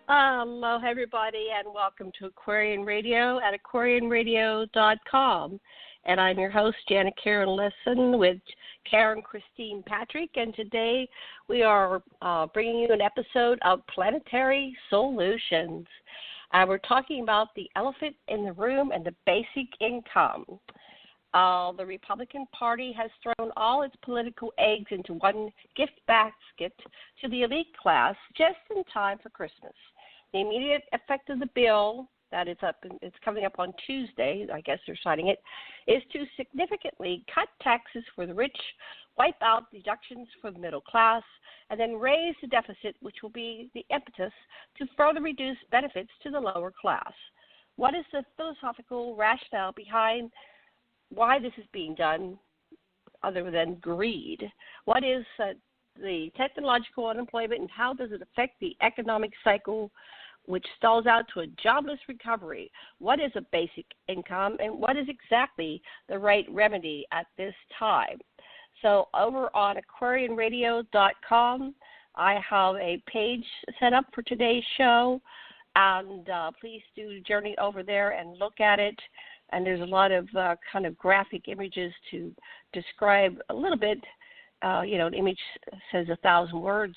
Hello, everybody, and welcome to Aquarian Radio at aquarianradio.com. And I'm your host, Janet Karen Lessin, with Karen Christine Patrick. And today we are bringing you an episode of Planetary SOULutions. We're talking about the elephant in the room and the basic income. The Republican Party has thrown all its political eggs into one gift basket to the elite class just in time for Christmas. The immediate effect of the bill, that is it's coming up on Tuesday, I guess they're signing it, is to significantly cut taxes for the rich, wipe out deductions for the middle class, and then raise the deficit, which will be the impetus to further reduce benefits to the lower class. What is the philosophical rationale behind why this is being done other than greed? What is the technological unemployment, and how does it affect the economic cycle, which stalls out to a jobless recovery? What is a basic income, and what is exactly the right remedy at this time? So over on aquarianradio.com, I have a page set up for today's show, and please do journey over there and look at it. And there's a lot of kind of graphic images to describe a little bit. An image says 1,000 words.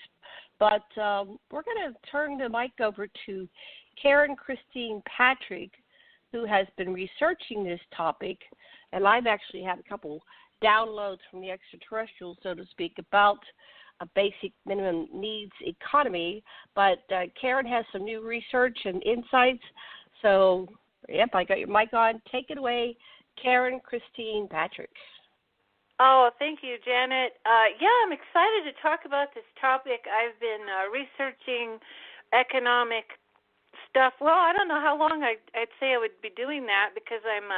But we're going to turn the mic over to Karen Christine Patrick, who has been researching this topic. And I've actually had a couple downloads from the extraterrestrials, so to speak, about a basic minimum needs economy. But Karen has some new research and insights. So, yep, I got your mic on. Take it away, Karen Christine Patrick. Oh, thank you, Janet. I'm excited to talk about this topic. I've been researching economic stuff. Well, I don't know how long I'd say I would be doing that, because I'm,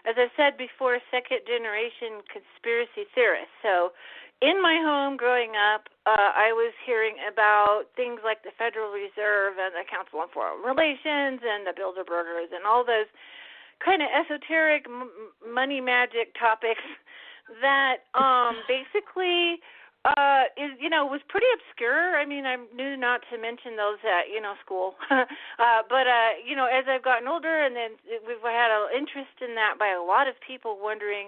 as I said before, second-generation conspiracy theorist. So in my home growing up, I was hearing about things like the Federal Reserve and the Council on Foreign Relations and the Bilderbergers and all those kind of esoteric money magic topics that basically was pretty obscure. I mean, I knew not to mention those at school, but as I've gotten older, and then we've had an interest in that by a lot of people wondering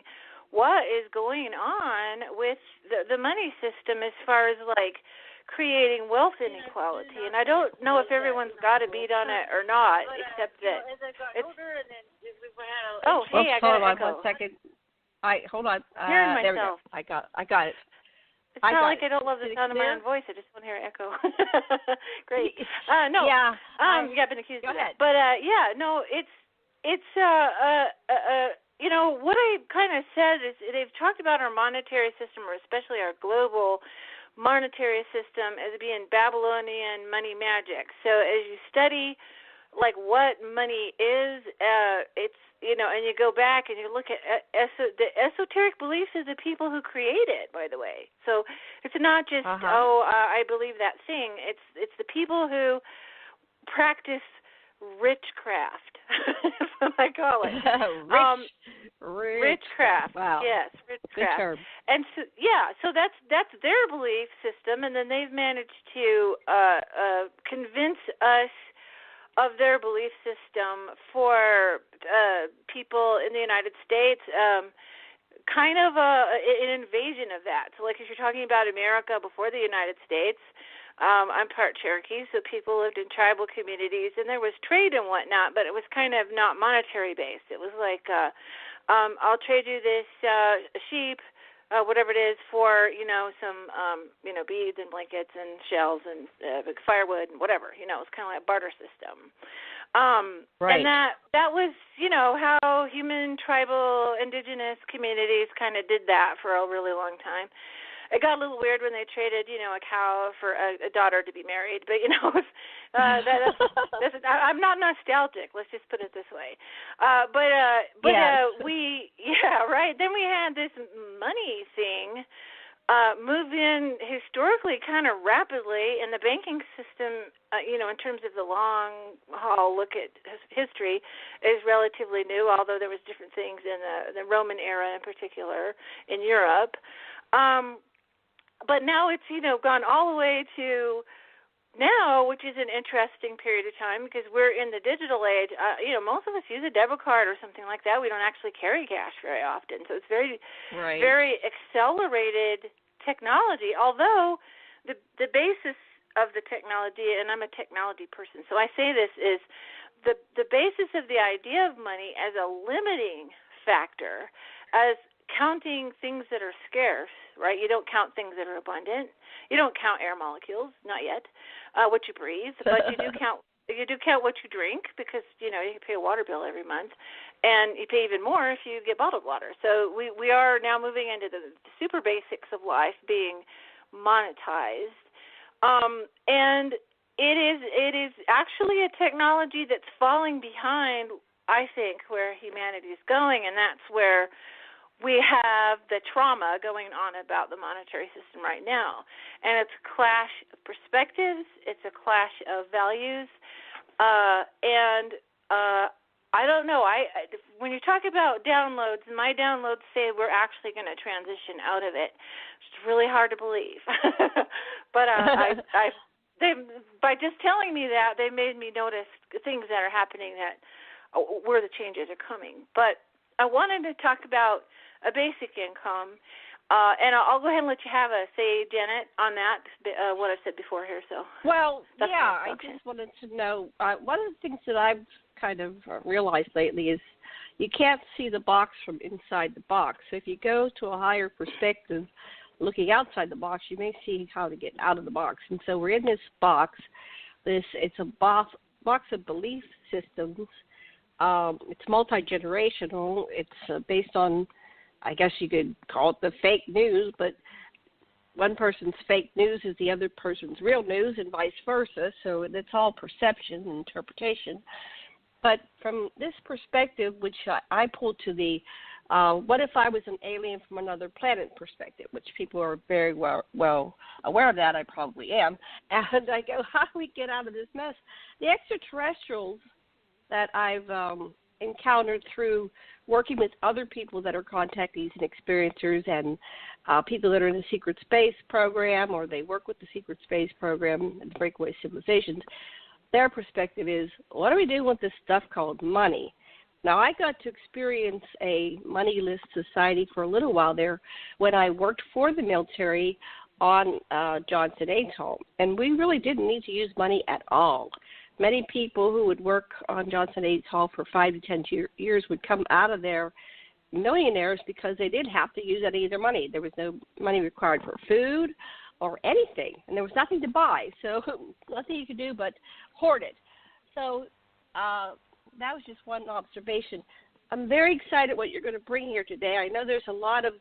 what is going on with the money system as far as like creating wealth inequality. And I don't know if everyone's got a beat on it or not, except that as I've gotten older, and then we've had I got an echo. 1 second. Hold on. Hearing myself. There we go. I got it. It's not like I don't love the sound of my own voice. I just want to hear an echo. Great. No. Yeah. I've been accused of that. But it's what I kind of said is they've talked about our monetary system, or especially our global monetary system, as being Babylonian money magic. So as you study like what money is, it's and you go back and you look at the esoteric beliefs of the people who create it, by the way. So it's not just, I believe that thing. It's the people who practice richcraft, that's what I call it. Richcraft. Wow. Yes, richcraft. Good term. And so that's their belief system, and then they've managed to convince us of their belief system for people in the United States, kind of an invasion of that. So like if you're talking about America before the United States, I'm part Cherokee, so people lived in tribal communities, and there was trade and whatnot, but it was kind of not monetary based. It was like, I'll trade you this sheep, whatever it is, for some beads and blankets and shells and firewood and whatever. It's kind of like a barter system. Right. And that was how human tribal indigenous communities kind of did that for a really long time. It got a little weird when they traded, a cow for a daughter to be married. But, that's I'm not nostalgic. Let's just put it this way. Right. Then we had this money thing move in historically kind of rapidly, and the banking system, in terms of the long haul look at history, is relatively new, although there was different things in the Roman era in particular in Europe. But now it's, gone all the way to now, which is an interesting period of time because we're in the digital age, most of us use a debit card or something like that. We don't actually carry cash very often. So it's very, very accelerated technology, although the basis of the technology, and I'm a technology person, so I say this, is the basis of the idea of money as a limiting factor, as counting things that are scarce, right? You don't count things that are abundant. You don't count air molecules, not yet, what you breathe, but you do count what you drink because, you pay a water bill every month, and you pay even more if you get bottled water. So we are now moving into the super basics of life being monetized. And it is actually a technology that's falling behind, I think, where humanity is going, and that's where we have the trauma going on about the monetary system right now. And it's a clash of perspectives. It's a clash of values. And I don't know. When you talk about downloads, my downloads say we're actually going to transition out of it. It's really hard to believe. But by just telling me that, they made me notice things that are happening where the changes are coming. But I wanted to talk about a basic income, and I'll go ahead and let you have a say, Janet, on that, what I've said before here. So. Well, I just wanted to know, one of the things that I've kind of realized lately is you can't see the box from inside the box. So if you go to a higher perspective, looking outside the box, you may see how to get out of the box. And so we're in this box. It's a box of belief systems. It's multi-generational. It's based on, I guess you could call it the fake news, but one person's fake news is the other person's real news and vice versa. So it's all perception and interpretation. But from this perspective, which I pulled to the what if I was an alien from another planet perspective, which people are very well aware of that. I probably am. And I go, how do we get out of this mess? The extraterrestrials that I've encountered through working with other people that are contactees and experiencers and people that are in the secret space program, or they work with the secret space program and breakaway civilizations, their perspective is, what do we do with this stuff called money? Now, I got to experience a moneyless society for a little while there when I worked for the military on Johnson Atoll, and we really didn't need to use money at all. Many people who would work on Johnson Atoll for 5 to 10 years would come out of there millionaires because they didn't have to use any of their money. There was no money required for food or anything, and there was nothing to buy, so nothing you could do but hoard it. So that was just one observation. I'm very excited what you're going to bring here today. I know there's a lot of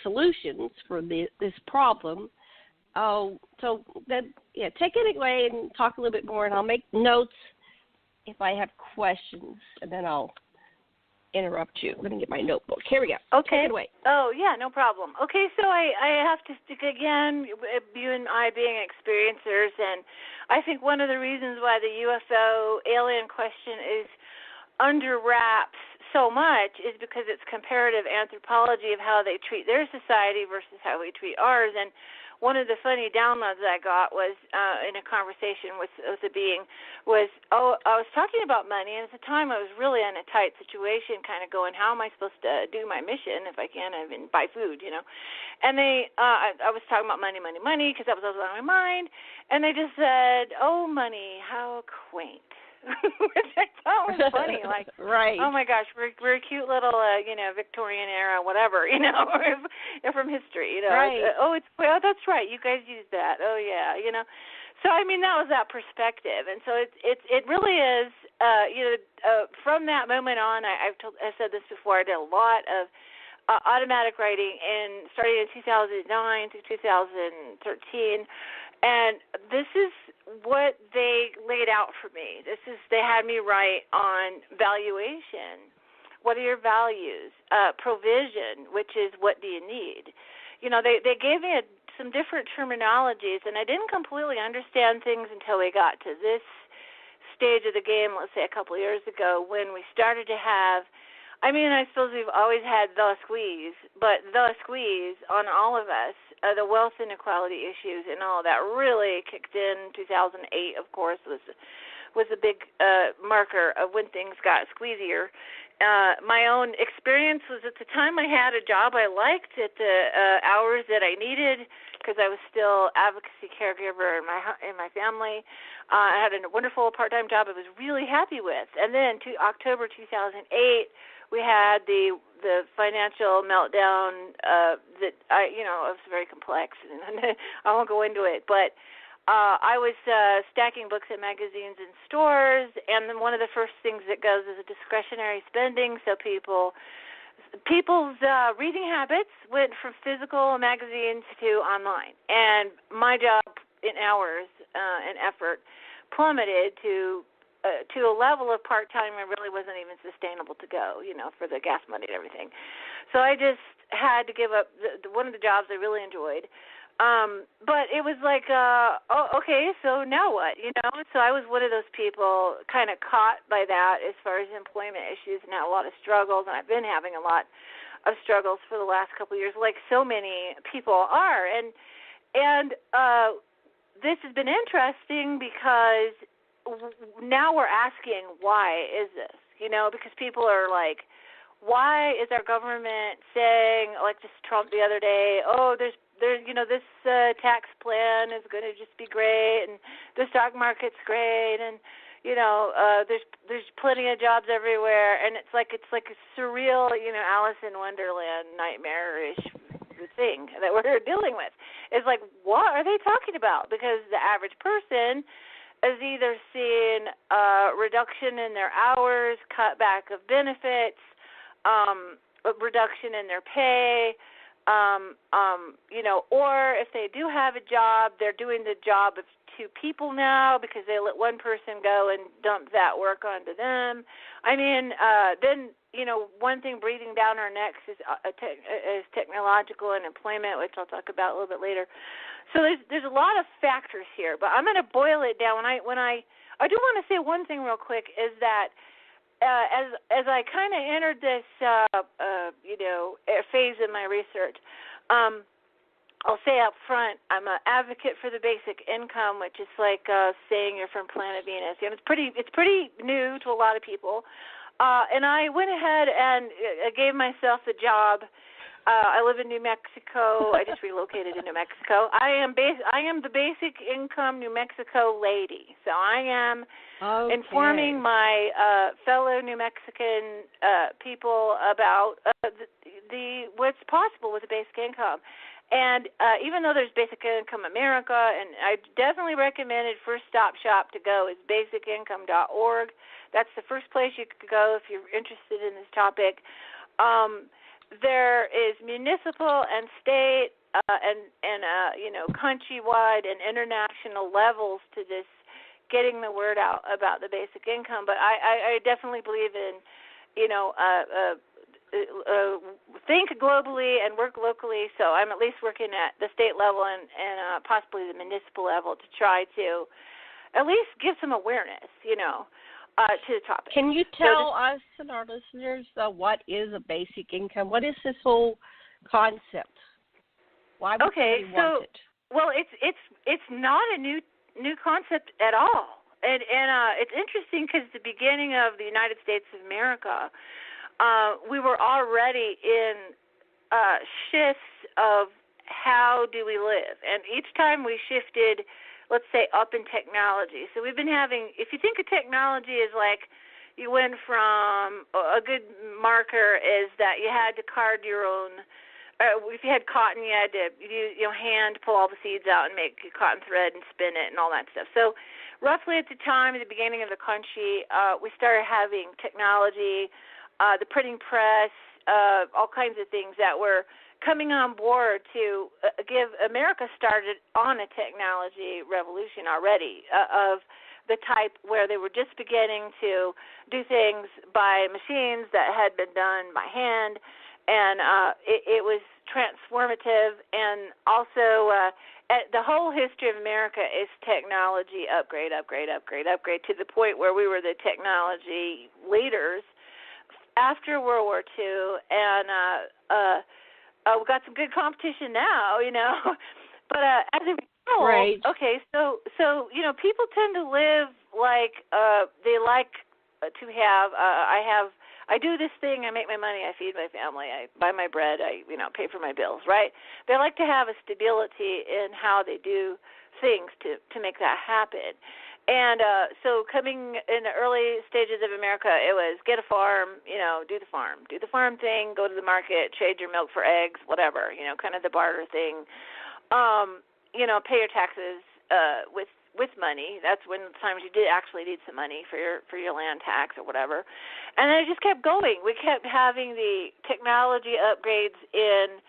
solutions for this problem. So then, take it away and talk a little bit more, and I'll make notes if I have questions, and then I'll interrupt you. Let me get my notebook. Here we go. Okay. Take it away. Oh, yeah, no problem. Okay, so I have to stick again, you and I being experiencers, and I think one of the reasons why the UFO alien question is under wraps so much is because it's comparative anthropology of how they treat their society versus how we treat ours. And one of the funny downloads I got was in a conversation with a being was, I was talking about money, and at the time I was really in a tight situation, kind of going, how am I supposed to do my mission if I can't even buy food, And I was talking about money, because that was on my mind, and they just said, oh, money, how quaint. Which I thought was funny, like, right. Oh my gosh, we're a cute little, Victorian era, whatever, from history, Right. Well, that's right, you guys used that. Oh yeah, So I mean, that was that perspective, and so it really is, from that moment on, I said this before, I did a lot of automatic writing, starting in 2009 to 2013. And this is what they laid out for me. They had me write on valuation. What are your values? Provision, which is what do you need? They gave me some different terminologies, and I didn't completely understand things until we got to this stage of the game, let's say a couple of years ago, when we started to have, I suppose we've always had the squeeze, but the squeeze on all of us the wealth inequality issues and all that really kicked in. 2008, of course, was a big marker of when things got squeezier. My own experience was at the time I had a job I liked at the hours that I needed because I was still advocacy caregiver in my family. I had a wonderful part-time job I was really happy with. And then October 2008, we had the financial meltdown that it was very complex, and I won't go into it. But I was stacking books and magazines in stores, and then one of the first things that goes is a discretionary spending. So people's reading habits went from physical magazines to online, and my job in hours and effort plummeted to a level of part-time it really wasn't even sustainable to go, for the gas money and everything. So I just had to give up one of the jobs I really enjoyed. But it was like, okay, so now what, So I was one of those people kind of caught by that as far as employment issues and had a lot of struggles, and I've been having a lot of struggles for the last couple of years, like so many people are. And this has been interesting because now we're asking, why is this? Because people are like, why is our government saying, like just Trump the other day, there's this tax plan is going to just be great, and the stock market's great, and there's plenty of jobs everywhere, and it's like a surreal, Alice in Wonderland nightmarish thing that we're dealing with. It's like, what are they talking about? Because the average person is either seeing a reduction in their hours, cutback of benefits, a reduction in their pay, or if they do have a job, they're doing the job of two people now because they let one person go and dump that work onto them. I mean, then, one thing breathing down our necks is technological unemployment, which I'll talk about a little bit later. So there's a lot of factors here, but I'm going to boil it down. I do want to say one thing real quick is that as I kind of entered this phase in my research, I'll say up front, I'm an advocate for the basic income, which is like saying you're from planet Venus. It's pretty new to a lot of people, and I went ahead and gave myself the job. I live in New Mexico. I just relocated to New Mexico. I am the basic income New Mexico lady. So I am informing my fellow New Mexican people about the what's possible with the basic income. And even though there's Basic Income America, and I definitely recommended first stop shop to go is basicincome.org. That's the first place you could go if you're interested in this topic. There is municipal and state and countrywide and international levels to this getting the word out about the basic income. But I definitely believe in, think globally and work locally. So I'm at least working at the state level and possibly the municipal level to try to at least give some awareness, to the topic. Can you tell us and our listeners what is a basic income? What is this whole concept? Why would somebody want it? Well, it's not a new concept at all, and it's interesting because at the beginning of the United States of America, we were already in shifts of how do we live, and each time we shifted, let's say, up in technology. So we've been having, if you think of technology as like you went from, a good marker is that you had to card your own, if you had cotton, you had to hand pull all the seeds out and make cotton thread and spin it and all that stuff. So roughly at the time, at the beginning of the country, we started having technology, the printing press, all kinds of things that were coming on board to give America started on a technology revolution already of the type where they were just beginning to do things by machines that had been done by hand, and it was transformative. And also the whole history of America is technology upgrade to the point where we were the technology leaders after World War II, and we've got some good competition now, but as a result, right. okay, so people tend to live like they like to have. I do this thing. I make my money. I feed my family. I buy my bread. I pay for my bills. Right? They like to have a stability in how they do things to make that happen. And so coming in the early stages of America, it was get a farm, do the farm thing, go to the market, trade your milk for eggs, whatever, kind of the barter thing. Pay your taxes with money. That's when times you did actually need some money for your land tax or whatever. And then it just kept going. We kept having the technology upgrades in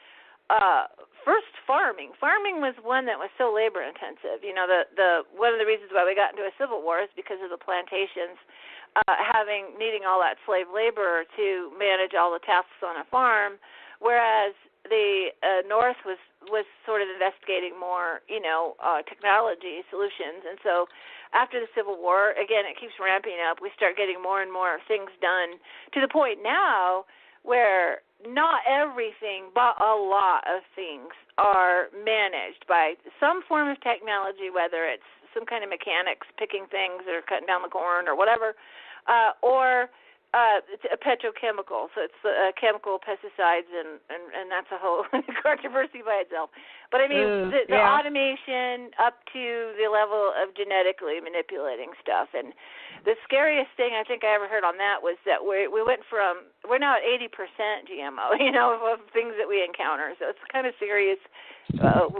first farming. Farming was one that was so labor intensive. The one of the reasons why we got into a civil war is because of the plantations needing all that slave labor to manage all the tasks on a farm, whereas the North was sort of investigating more, technology solutions. And so after the Civil War, again, it keeps ramping up. We start getting more and more things done to the point now where not everything, but a lot of things are managed by some form of technology, whether it's some kind of mechanics picking things or cutting down the corn or whatever, or it's a petrochemical, so it's chemical pesticides, and that's a whole controversy by itself. But I mean, the automation up to the level of genetically manipulating stuff. And the scariest thing I think I ever heard on that was that we went from, we're now at 80% GMO, of things that we encounter. So it's kind of serious.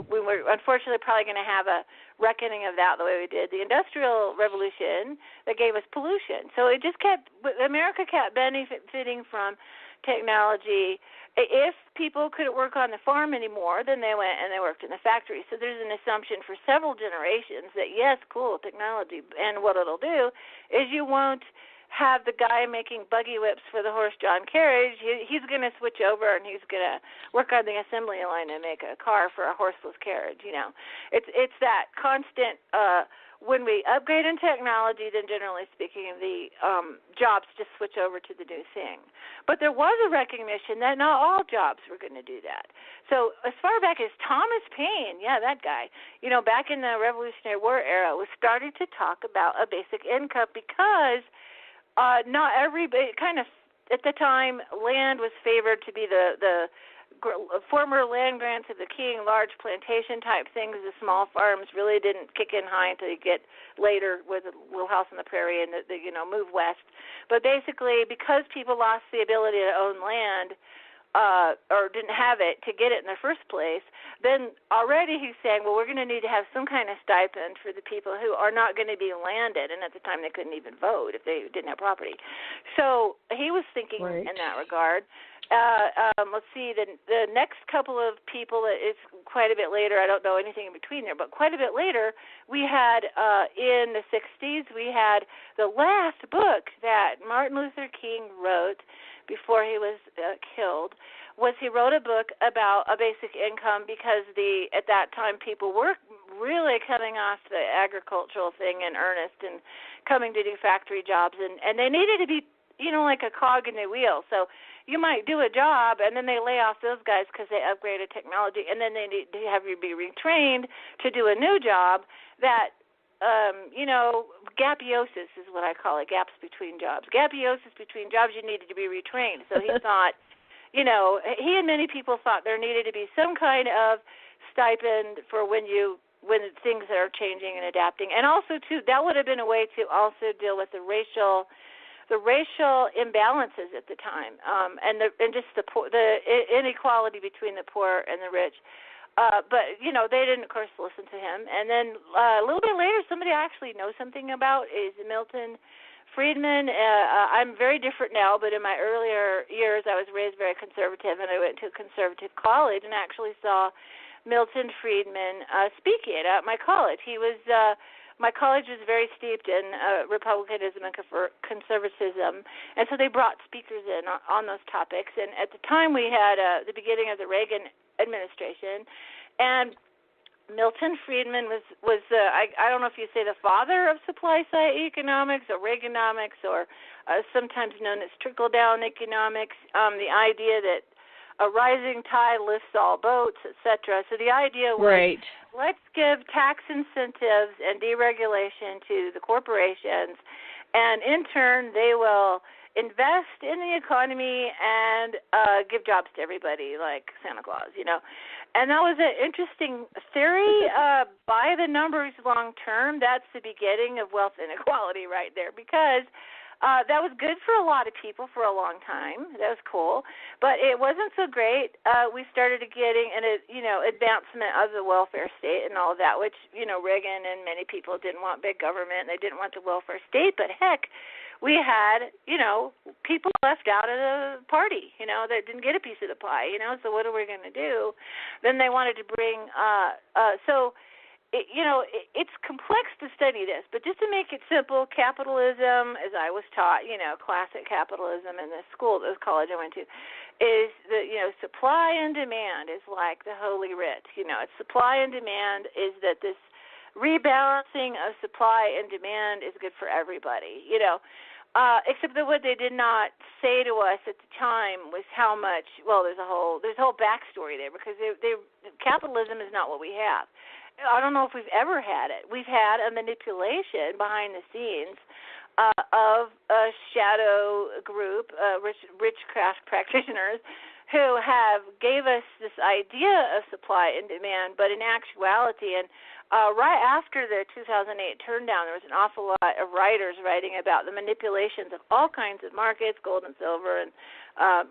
We were unfortunately probably going to have a reckoning of that the way we did the Industrial Revolution that gave us pollution. So America kept benefiting from technology. If people couldn't work on the farm anymore, then they went and they worked in the factory. So there's an assumption for several generations that, yes, cool, technology. And what it'll do is you won't have the guy making buggy whips for the horse-drawn carriage. He's going to switch over and he's going to work on the assembly line and make a car for a horseless carriage. It's that constant. When we upgrade in technology, then generally speaking, the jobs just switch over to the new thing. But there was a recognition that not all jobs were going to do that. So as far back as Thomas Paine, that guy, back in the Revolutionary War era, was starting to talk about a basic income because not everybody, kind of at the time, land was favored to be the former land grants of the king, large plantation type things. The small farms really didn't kick in high until you get later with a little house on the prairie and the move west. But basically, because people lost the ability to own land or didn't have it to get it in the first place, then already he's saying, well, we're going to need to have some kind of stipend for the people who are not going to be landed. And at the time, they couldn't even vote if they didn't have property. So he was thinking in that regard. Let's see, the next couple of people, it's quite a bit later. I don't know anything in between there, but quite a bit later, we had in the 60s, we had the last book that Martin Luther King wrote before he was killed. He wrote a book about a basic income because at that time people were really coming off the agricultural thing in earnest and coming to do factory jobs, and they needed to be like a cog in the wheel. So you might do a job, and then they lay off those guys because they upgraded technology, and then they need to have you be retrained to do a new job that, gapiosis is what I call it, gaps between jobs. Gapiosis between jobs, you needed to be retrained. So he thought, he and many people thought there needed to be some kind of stipend for when things are changing and adapting. And also, too, that would have been a way to also deal with the racial imbalances at the time, and just the inequality between the poor and the rich. But they didn't, of course, listen to him. And then a little bit later, somebody I actually know something about is Milton Friedman. I'm very different now, but in my earlier years, I was raised very conservative, and I went to a conservative college and actually saw Milton Friedman speaking at my college. My college was very steeped in republicanism and conservatism, and so they brought speakers in on those topics. And at the time, we had the beginning of the Reagan administration, and Milton Friedman was I don't know if you say the father of supply-side economics or Reaganomics, or sometimes known as trickle-down economics, the idea that a rising tide lifts all boats, etc. So the idea was, let's give tax incentives and deregulation to the corporations, and in turn they will invest in the economy and give jobs to everybody like Santa Claus, And that was an interesting theory. By the numbers long term, that's the beginning of wealth inequality right there, because that was good for a lot of people for a long time. That was cool. But it wasn't so great. We started getting an advancement of the welfare state and all of that, which, Reagan and many people didn't want big government. They didn't want the welfare state. But heck, we had, people left out of the party, that didn't get a piece of the pie, so what are we going to do? Then they wanted to bring, it's complex to study this, but just to make it simple, capitalism, as I was taught, classic capitalism in the college I went to, is the, supply and demand is like the holy writ. It's supply and demand is that this rebalancing of supply and demand is good for everybody, except that what they did not say to us at the time was how much. Well, there's a whole backstory there, because capitalism is not what we have. I don't know if we've ever had it. We've had a manipulation behind the scenes of a shadow group, witchcraft practitioners, who gave us this idea of supply and demand, but in actuality, and right after the 2008 turndown, there was an awful lot of writers writing about the manipulations of all kinds of markets, gold and silver, and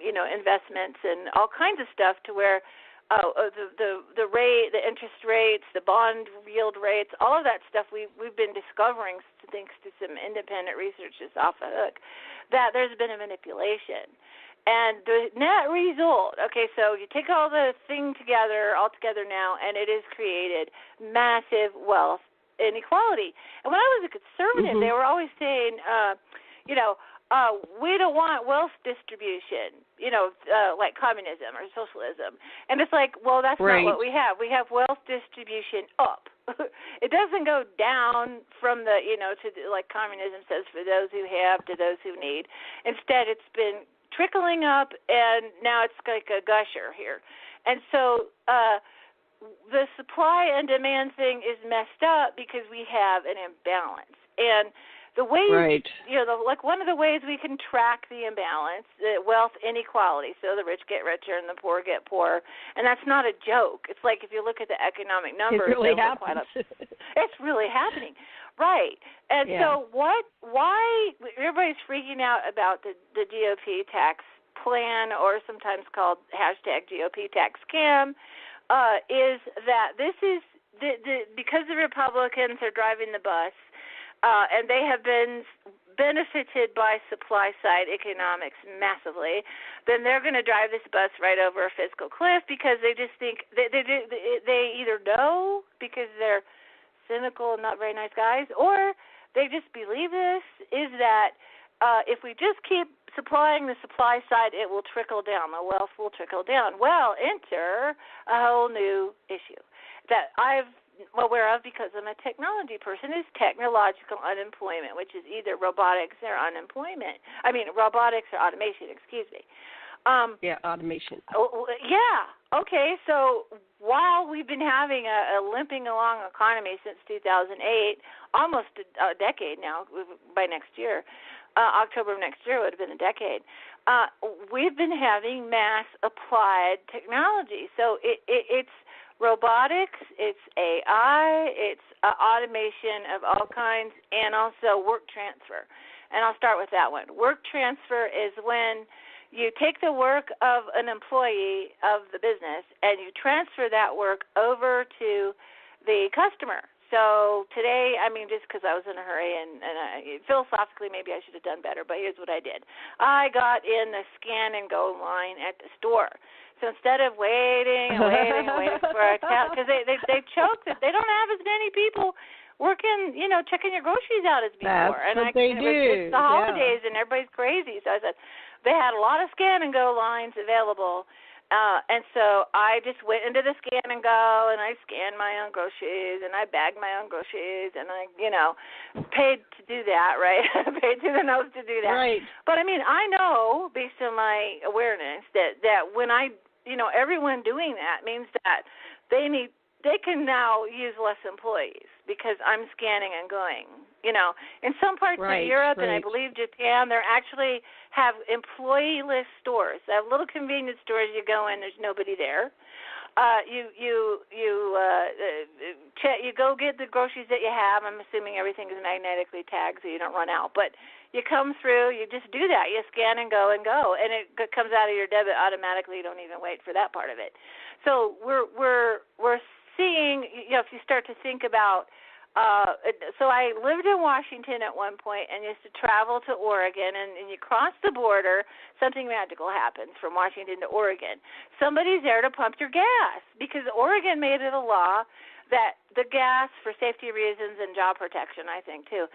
investments, and all kinds of stuff, to where the rate, the interest rates, the bond yield rates, all of that stuff we've been discovering, thanks to some independent research that's off the hook, that there's been a manipulation. And the net result, so you take all the thing all together now, and it has created massive wealth inequality. And when I was a conservative, they were always saying, we don't want wealth distribution, like communism or socialism. And it's like, well, that's not what we have. We have wealth distribution up. It doesn't go down from the, like communism says, for those who have to those who need. Instead, it's been trickling up, and now it's like a gusher here. And so the supply and demand thing is messed up because we have an imbalance. And the way, like one of the ways we can track the imbalance, the wealth inequality, so the rich get richer and the poor get poorer, and that's not a joke. It's like if you look at the economic numbers, it really happens. It's really happening. Right. And so why everybody's freaking out about the GOP tax plan, or sometimes called #GOP tax scam, is that this is because the Republicans are driving the bus, and they have been benefited by supply-side economics massively, then they're going to drive this bus right over a fiscal cliff, because they just think they either know because they're cynical and not very nice guys, or they just believe this, is that if we just keep supplying the supply side, it will trickle down, the wealth will trickle down. Well, enter a whole new issue that I'm aware of because I'm a technology person, is technological unemployment, which is either robotics or robotics or automation, excuse me. Automation. Okay, so while we've been having a limping along economy since 2008, almost a decade now, by next year, October of next year would have been a decade, we've been having mass applied technology. So it's robotics, it's AI, it's automation of all kinds, and also work transfer. And I'll start with that one. Work transfer is when you take the work of an employee of the business and you transfer that work over to the customer. So today, just because I was in a hurry and philosophically maybe I should have done better, but here's what I did. I got in the scan and go line at the store. So instead of waiting for a count, because they choked it, they don't have as many people working, checking your groceries out as before. That's what they do. It's the holidays and everybody's crazy. So I said, they had a lot of scan and go lines available. And so I just went into the scan and go, and I scanned my own groceries, and I bagged my own groceries, and I, paid to do that, right? Paid to the nose to do that. Right. But I know, based on my awareness, that when I everyone doing that means that they can now use less employees because I'm scanning and going. In some parts of Europe and I believe Japan, they actually have employee-less stores. They have little convenience stores. You go in, there's nobody there. You go get the groceries that you have. I'm assuming everything is magnetically tagged so you don't run out. But you come through, you just do that. You scan and go, and it comes out of your debit automatically. You don't even wait for that part of it. So we're seeing, if you start to think about. So I lived in Washington at one point and used to travel to Oregon, and you cross the border, something magical happens from Washington to Oregon. Somebody's there to pump your gas because Oregon made it a law that the gas, for safety reasons and job protection, I think, too,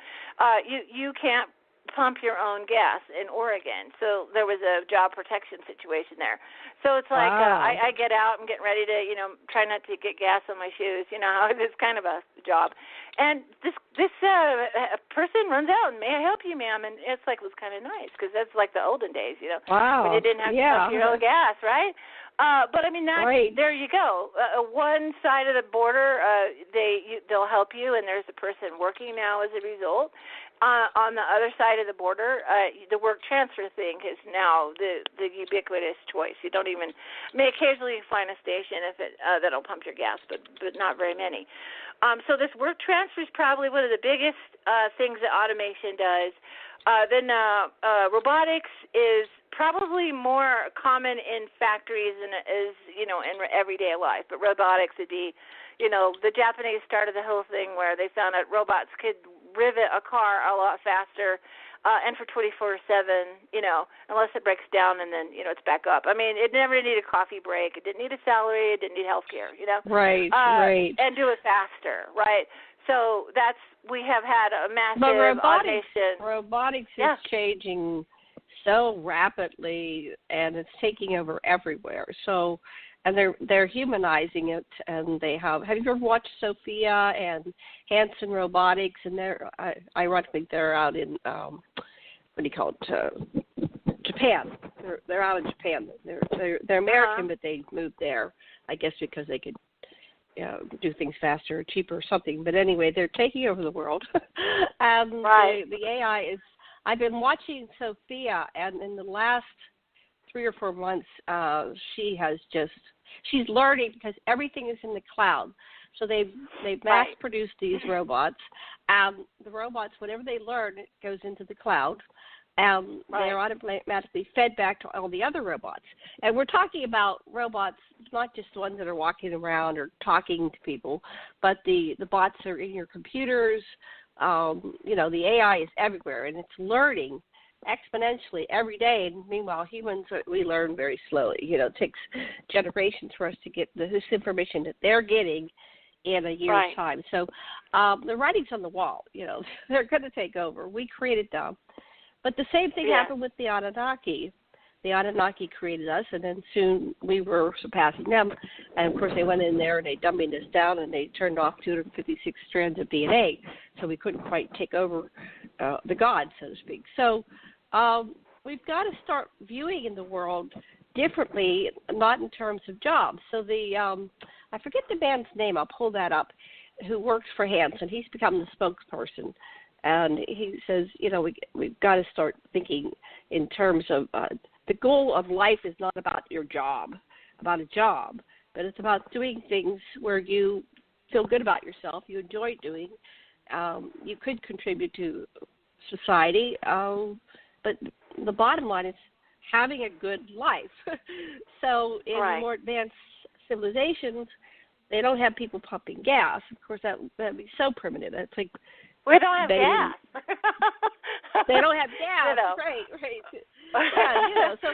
you can't pump your own gas in Oregon. So there was a job protection situation there. So it's like I get out and get ready to, try not to get gas on my shoes. It's kind of a job. And this person runs out and, may I help you, ma'am? And it's like, it was kind of nice because that's like the olden days, when you didn't have to pump your own gas, right? But I mean, there you go. One side of the border, they'll help you, and there's a person working now as a result. On the other side of the border, the work transfer thing is now the ubiquitous choice. You don't even occasionally find a station that'll pump your gas, but not very many. So this work transfer is probably one of the biggest things that automation does. Then robotics is probably more common in factories than it is, in everyday life. But robotics would be, the Japanese started the whole thing where they found out robots could rivet a car a lot faster and for 24/7, unless it breaks down and then, it's back up. I mean, it never needed a coffee break. It didn't need a salary. It didn't need health care, Right. And do it faster, right? So we have had a massive automation. Robotics is changing so rapidly, and it's taking over everywhere. So, and they're humanizing it, and they have you ever watched Sophia and Hanson Robotics? And they're ironically they're out in Japan. They're out in Japan. They're American, but they moved there, I guess, because they could do things faster or cheaper or something. But anyway, they're taking over the world. The AI is. I've been watching Sophia, and in the last 3 or 4 months, she's learning because everything is in the cloud. So they've mass-produced these robots. The robots, whatever they learn, it goes into the cloud. They're automatically fed back to all the other robots. And we're talking about robots, not just the ones that are walking around or talking to people, but the bots are in your computers. The AI is everywhere, and it's learning exponentially every day. And meanwhile, humans, we learn very slowly. It takes generations for us to get this information that they're getting in a year's time. So the writing's on the wall. They're going to take over. We created them. But the same thing happened with the Anunnaki. The Anunnaki created us, and then soon we were surpassing them. And, of course, they went in there and they dummied us down, and they turned off 256 strands of DNA, so we couldn't quite take over the gods, so to speak. So we've got to start viewing in the world differently, not in terms of jobs. So I forget the man's name. I'll pull that up, who works for Hanson. He's become the spokesperson. And he says, we've got to start thinking in terms of the goal of life is not about a job, but it's about doing things where you feel good about yourself, you enjoy doing. You could contribute to society, but the bottom line is having a good life. So in more advanced civilizations, they don't have people pumping gas. Of course, that'd be so primitive. It's like we don't have gas. They don't have gas, right. Yeah, so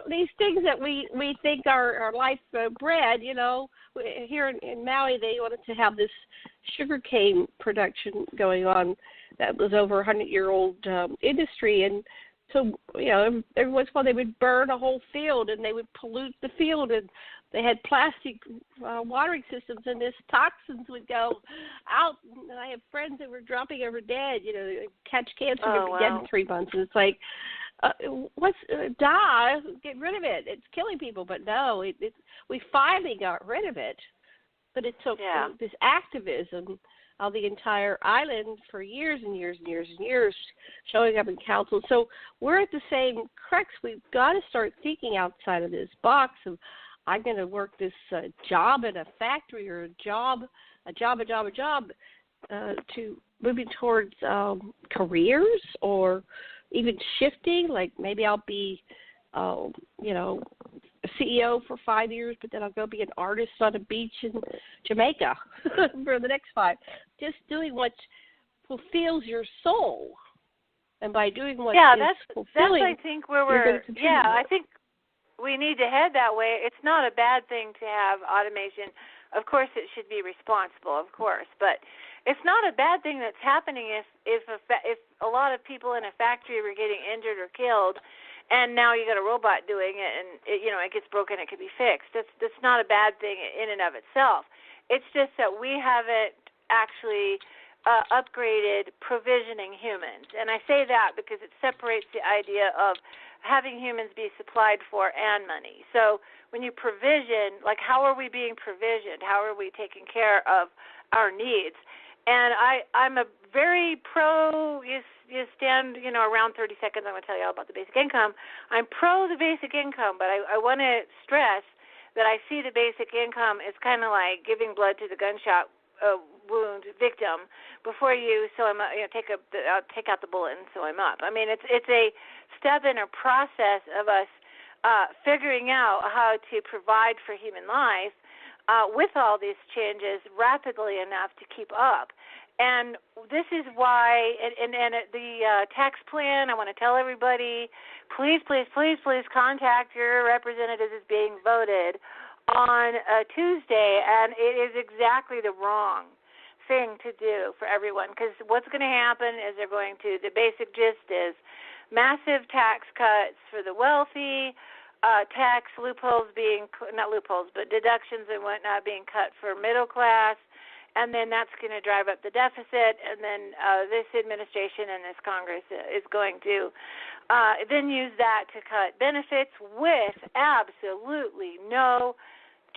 these things that we think are life bred, here in Maui, they wanted to have this sugarcane production going on that was over 100-year-old industry, and so every once in a while they would burn a whole field and they would pollute the field, and they had plastic watering systems, and this toxins would go out. And I have friends that were dropping over dead. They catch cancer and be dead in 3 months. And it's like, die, get rid of it. It's killing people, but no, we finally got rid of it. But it took this activism of the entire island for years and years and years and years, showing up in council. So we're at the same crux. We've got to start thinking outside of this box of, I'm going to work this job in a factory or a job, to moving towards careers or even shifting. Like maybe I'll be, a CEO for 5 years, but then I'll go be an artist on a beach in Jamaica for the next 5. Just doing what fulfills your soul, and by doing what is fulfilling, that's I think where we're. Yeah, I think we need to head that way. It's not a bad thing to have automation. Of course, it should be responsible, of course, but it's not a bad thing that's happening if a lot of people in a factory were getting injured or killed. And now you got a robot doing it, and it gets broken. It can be fixed. That's not a bad thing in and of itself. It's just that we haven't actually upgraded provisioning humans, and I say that because it separates the idea of having humans be supplied for and money. So when you provision, like how are we being provisioned? How are we taking care of our needs? And I'm a very pro. You stand, around 30 seconds, I'm going to tell you all about the basic income. I'm pro the basic income, but I want to stress that I see the basic income as kind of like giving blood to the gunshot wound victim before you sew him up, take out the bullet and sew him up. I mean, it's a step in a process of us figuring out how to provide for human life with all these changes rapidly enough to keep up. And this is why, and the tax plan, I want to tell everybody, please contact your representatives as being voted on Tuesday, and it is exactly the wrong thing to do for everyone, because what's going to happen is the basic gist is massive tax cuts for the wealthy, tax loopholes not loopholes, but deductions and whatnot being cut for middle class, and then that's going to drive up the deficit, and then this administration and this Congress is going to then use that to cut benefits with absolutely no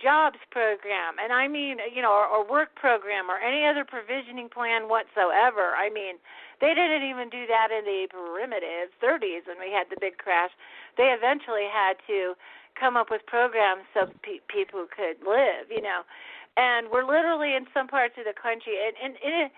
jobs program, and I mean, or work program or any other provisioning plan whatsoever. I mean, they didn't even do that in the primitive 30s when we had the big crash. They eventually had to come up with programs so people could live, And we're literally in some parts of the country, and if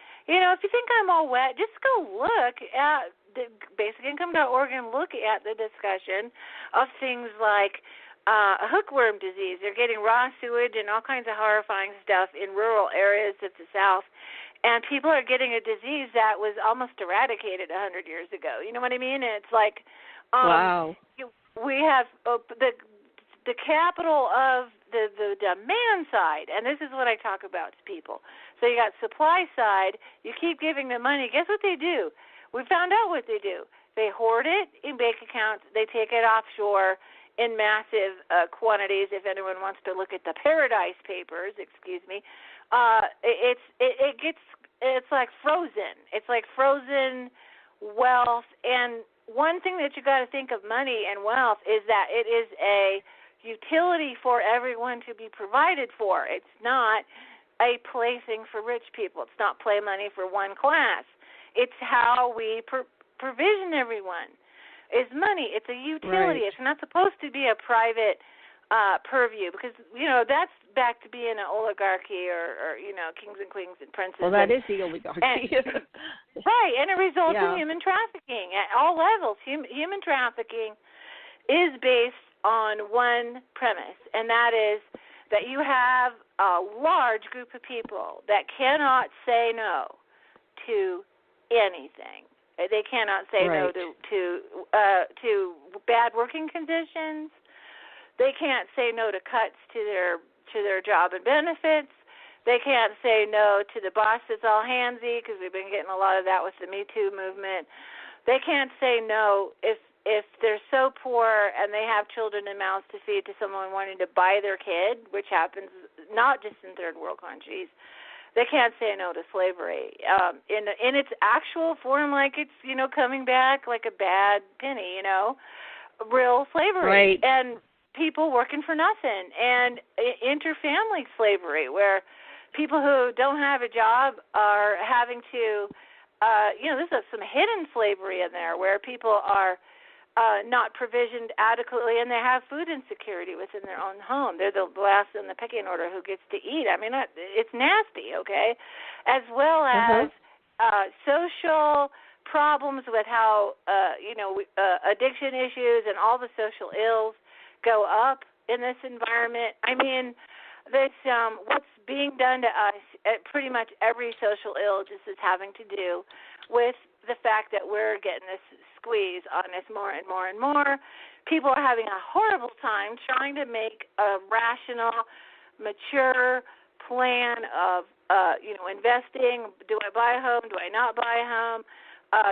you think I'm all wet, just go look at the basicincome.org and look at the discussion of things like hookworm disease. They're getting raw sewage and all kinds of horrifying stuff in rural areas of the South, and people are getting a disease that was almost eradicated 100 years ago. You know what I mean? And it's like, wow. We have the capital of the demand side, and this is what I talk about to people. So you got supply side, you keep giving them money. Guess what they do? We found out what they do. They hoard it in bank accounts. They take it offshore in massive quantities. If anyone wants to look at the Paradise Papers, it's like frozen. It's like frozen wealth. And one thing that you got to think of money and wealth is that it is a utility for everyone to be provided for. It's not a plaything for rich people. It's not play money for one class. It's how we provision everyone is money. It's a utility. Right. It's not supposed to be a private purview, because that's back to being an oligarchy or kings and queens and princes. Well, that is the oligarchy. Right, and it results in human trafficking at all levels. Human trafficking is based on one premise, and that is that you have a large group of people that cannot say no to anything. They cannot say no to bad working conditions. They can't say no to cuts to their job and benefits. They can't say no to the boss that's all handsy, because we've been getting a lot of that with the Me Too movement. They can't say no if they're so poor and they have children and mouths to feed to someone wanting to buy their kid, which happens not just in third world countries, they can't say no to slavery in its actual form, like it's, coming back like a bad penny, real slavery. Right. And people working for nothing, and interfamily slavery, where people who don't have a job are having to, there's some hidden slavery in there where people are not provisioned adequately, and they have food insecurity within their own home. They're the last in the pecking order who gets to eat. I mean, it's nasty, okay? As well as social problems with how, addiction issues and all the social ills go up in this environment. I mean, this what's being done to us at pretty much every social ill just is having to do with the fact that we're getting this squeeze on us more and more and more. People are having a horrible time trying to make a rational, mature plan of, investing. Do I buy a home? Do I not buy a home?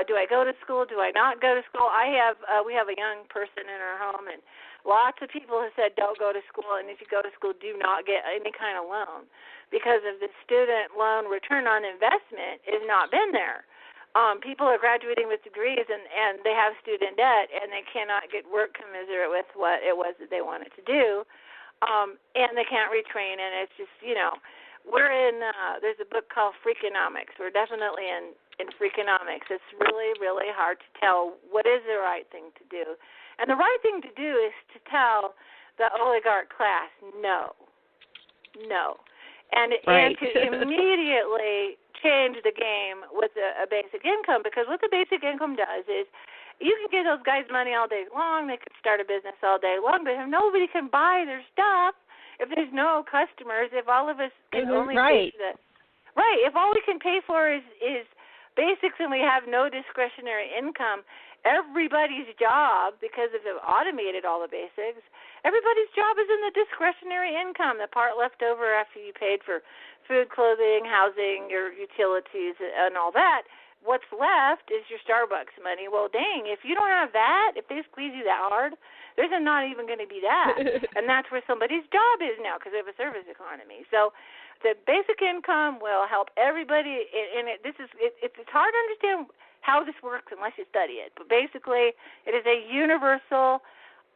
Do I go to school? Do I not go to school? We have a young person in our home, and lots of people have said don't go to school, and if you go to school, do not get any kind of loan because of the student loan return on investment has not been there. People are graduating with degrees, and they have student debt, and they cannot get work commensurate with what it was that they wanted to do, and they can't retrain, and it's just, we're in, there's a book called Freakonomics. We're definitely in Freakonomics. It's really, really hard to tell what is the right thing to do. And the right thing to do is to tell the oligarch class, no. And to immediately change the game with a basic income, because what the basic income does is you can give those guys money all day long. They could start a business all day long, but if nobody can buy their stuff, if there's no customers, if all of us can only pay for if all we can pay for is basics and we have no discretionary income, everybody's job, because if they've automated all the basics, everybody's job is in the discretionary income, the part left over after you paid for food, clothing, housing, your utilities, and all that. What's left is your Starbucks money. Well, dang, if you don't have that, if they squeeze you that hard, there's not even going to be that. And that's where somebody's job is now, because we have a service economy. So the basic income will help everybody, and it's hard to understand how this works unless you study it. But basically, it is a universal,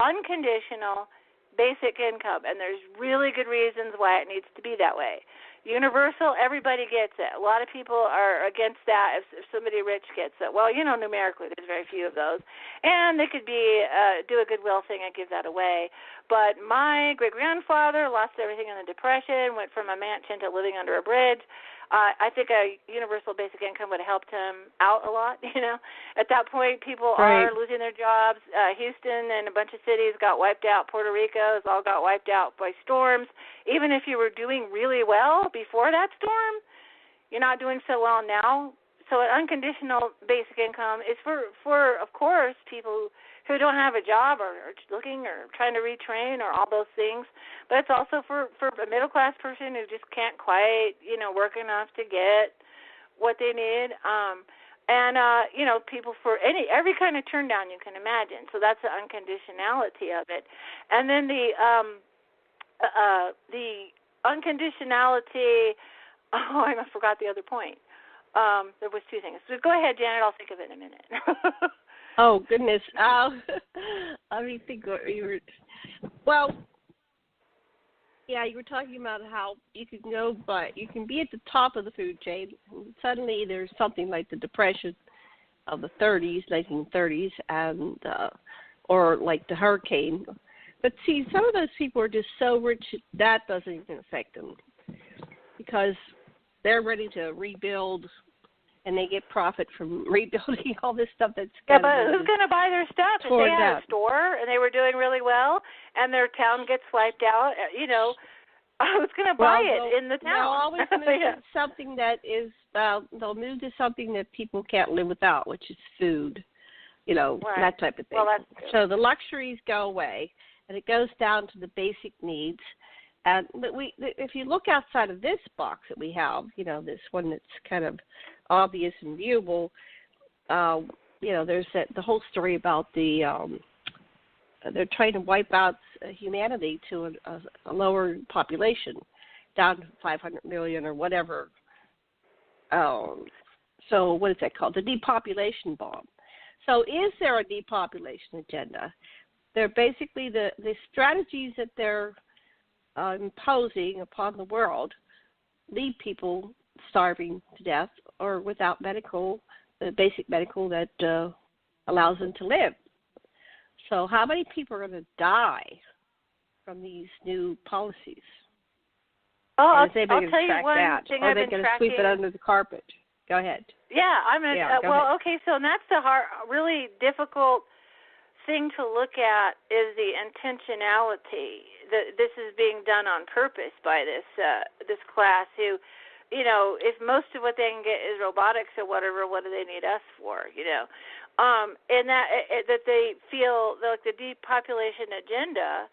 unconditional basic income, and there's really good reasons why it needs to be that way. Universal, everybody gets it. A lot of people are against that if somebody rich gets it. Well, numerically, there's very few of those. And they could be do a goodwill thing and give that away. But my great-grandfather lost everything in the Depression, went from a mansion to living under a bridge. I think a universal basic income would have helped him out a lot, At that point, people are losing their jobs. Houston and a bunch of cities got wiped out. Puerto Rico has all got wiped out by storms. Even if you were doing really well before that storm, you're not doing so well now. So an unconditional basic income is for of course, people who don't have a job or looking or trying to retrain or all those things. But it's also for a middle-class person who just can't quite, work enough to get what they need. People for every kind of turn down you can imagine. So that's the unconditionality of it. And then the unconditionality, I forgot the other point. There was two things. So go ahead, Janet. I'll think of it in a minute. Oh, goodness. Let me think what you were... Well, yeah, you were talking about how you can you can be at the top of the food chain, and suddenly there's something like the Depression of the 1930s, and or like the hurricane. But see, some of those people are just so rich that doesn't even affect them because they're ready to rebuild, and they get profit from rebuilding all this stuff that's but who's going to buy their stuff? If they had a store and they were doing really well and their town gets wiped out, who's going to buy it in the town? They'll always move to something that is, they'll move to something that people can't live without, which is food, that type of thing. Well, that's good. So the luxuries go away, and it goes down to the basic needs. But if you look outside of this box that we have, this one that's kind of obvious and viewable, there's the whole story about they're trying to wipe out humanity to a lower population, down to 500 million or whatever so what is that called? The depopulation bomb. So is there a depopulation agenda? They're basically the strategies that they're imposing upon the world leave people starving to death or without the basic medical that allows them to live. So how many people are going to die from these new policies? Oh, I'll tell you one thing I've been tracking. Or are they going to sweep it under the carpet? Go ahead. Yeah, Go ahead. okay, so that's the really difficult thing to look at is the intentionality. This is being done on purpose by this class who, if most of what they can get is robotics or whatever, what do they need us for, and that they feel like the depopulation agenda,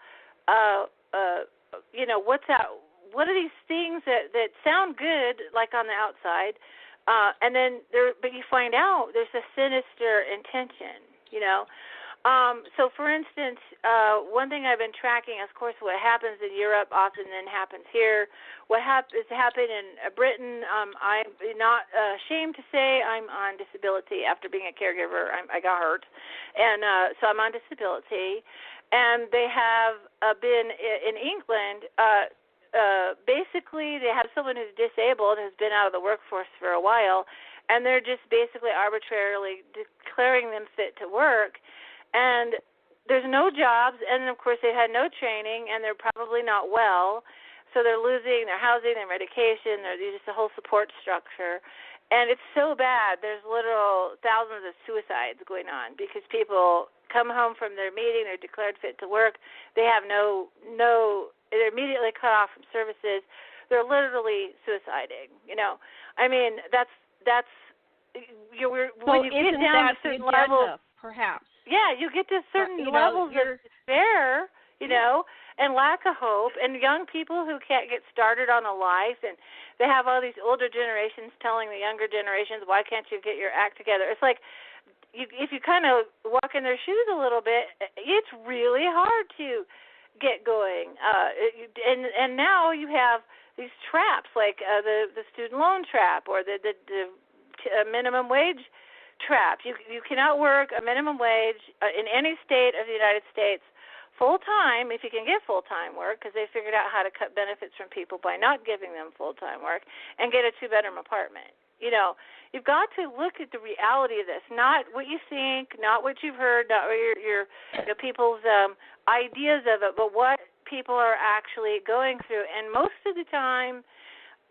what's that? What are these things that sound good, like on the outside, and then but you find out there's a sinister intention, So, for instance, one thing I've been tracking, of course, what happens in Europe often then happens here. What happened in Britain, I'm not ashamed to say I'm on disability after being a caregiver. I got hurt, and so I'm on disability. And they have been in England. Basically, they have someone who's disabled, has been out of the workforce for a while, and they're just basically arbitrarily declaring them fit to work. And there's no jobs, and of course they had no training, and they're probably not well, so they're losing their housing, their medication, their just the whole support structure. And it's so bad. There's literal thousands of suicides going on because people come home from their meeting, they're declared fit to work, they have they're immediately cut off from services. They're literally suiciding. I mean, that's when you get down to certain levels, perhaps. Yeah, you get to certain levels of despair, and lack of hope, and young people who can't get started on a life, and they have all these older generations telling the younger generations, why can't you get your act together? It's like, if you kind of walk in their shoes a little bit, it's really hard to get going. And now you have these traps, like the student loan trap or the minimum wage trap. You cannot work a minimum wage in any state of the United States full-time, if you can get full-time work, because they figured out how to cut benefits from people by not giving them full-time work, and get a two-bedroom apartment. You've got to look at the reality of this, not what you think, not what you've heard, not what your people's ideas of it, but what people are actually going through. And most of the time,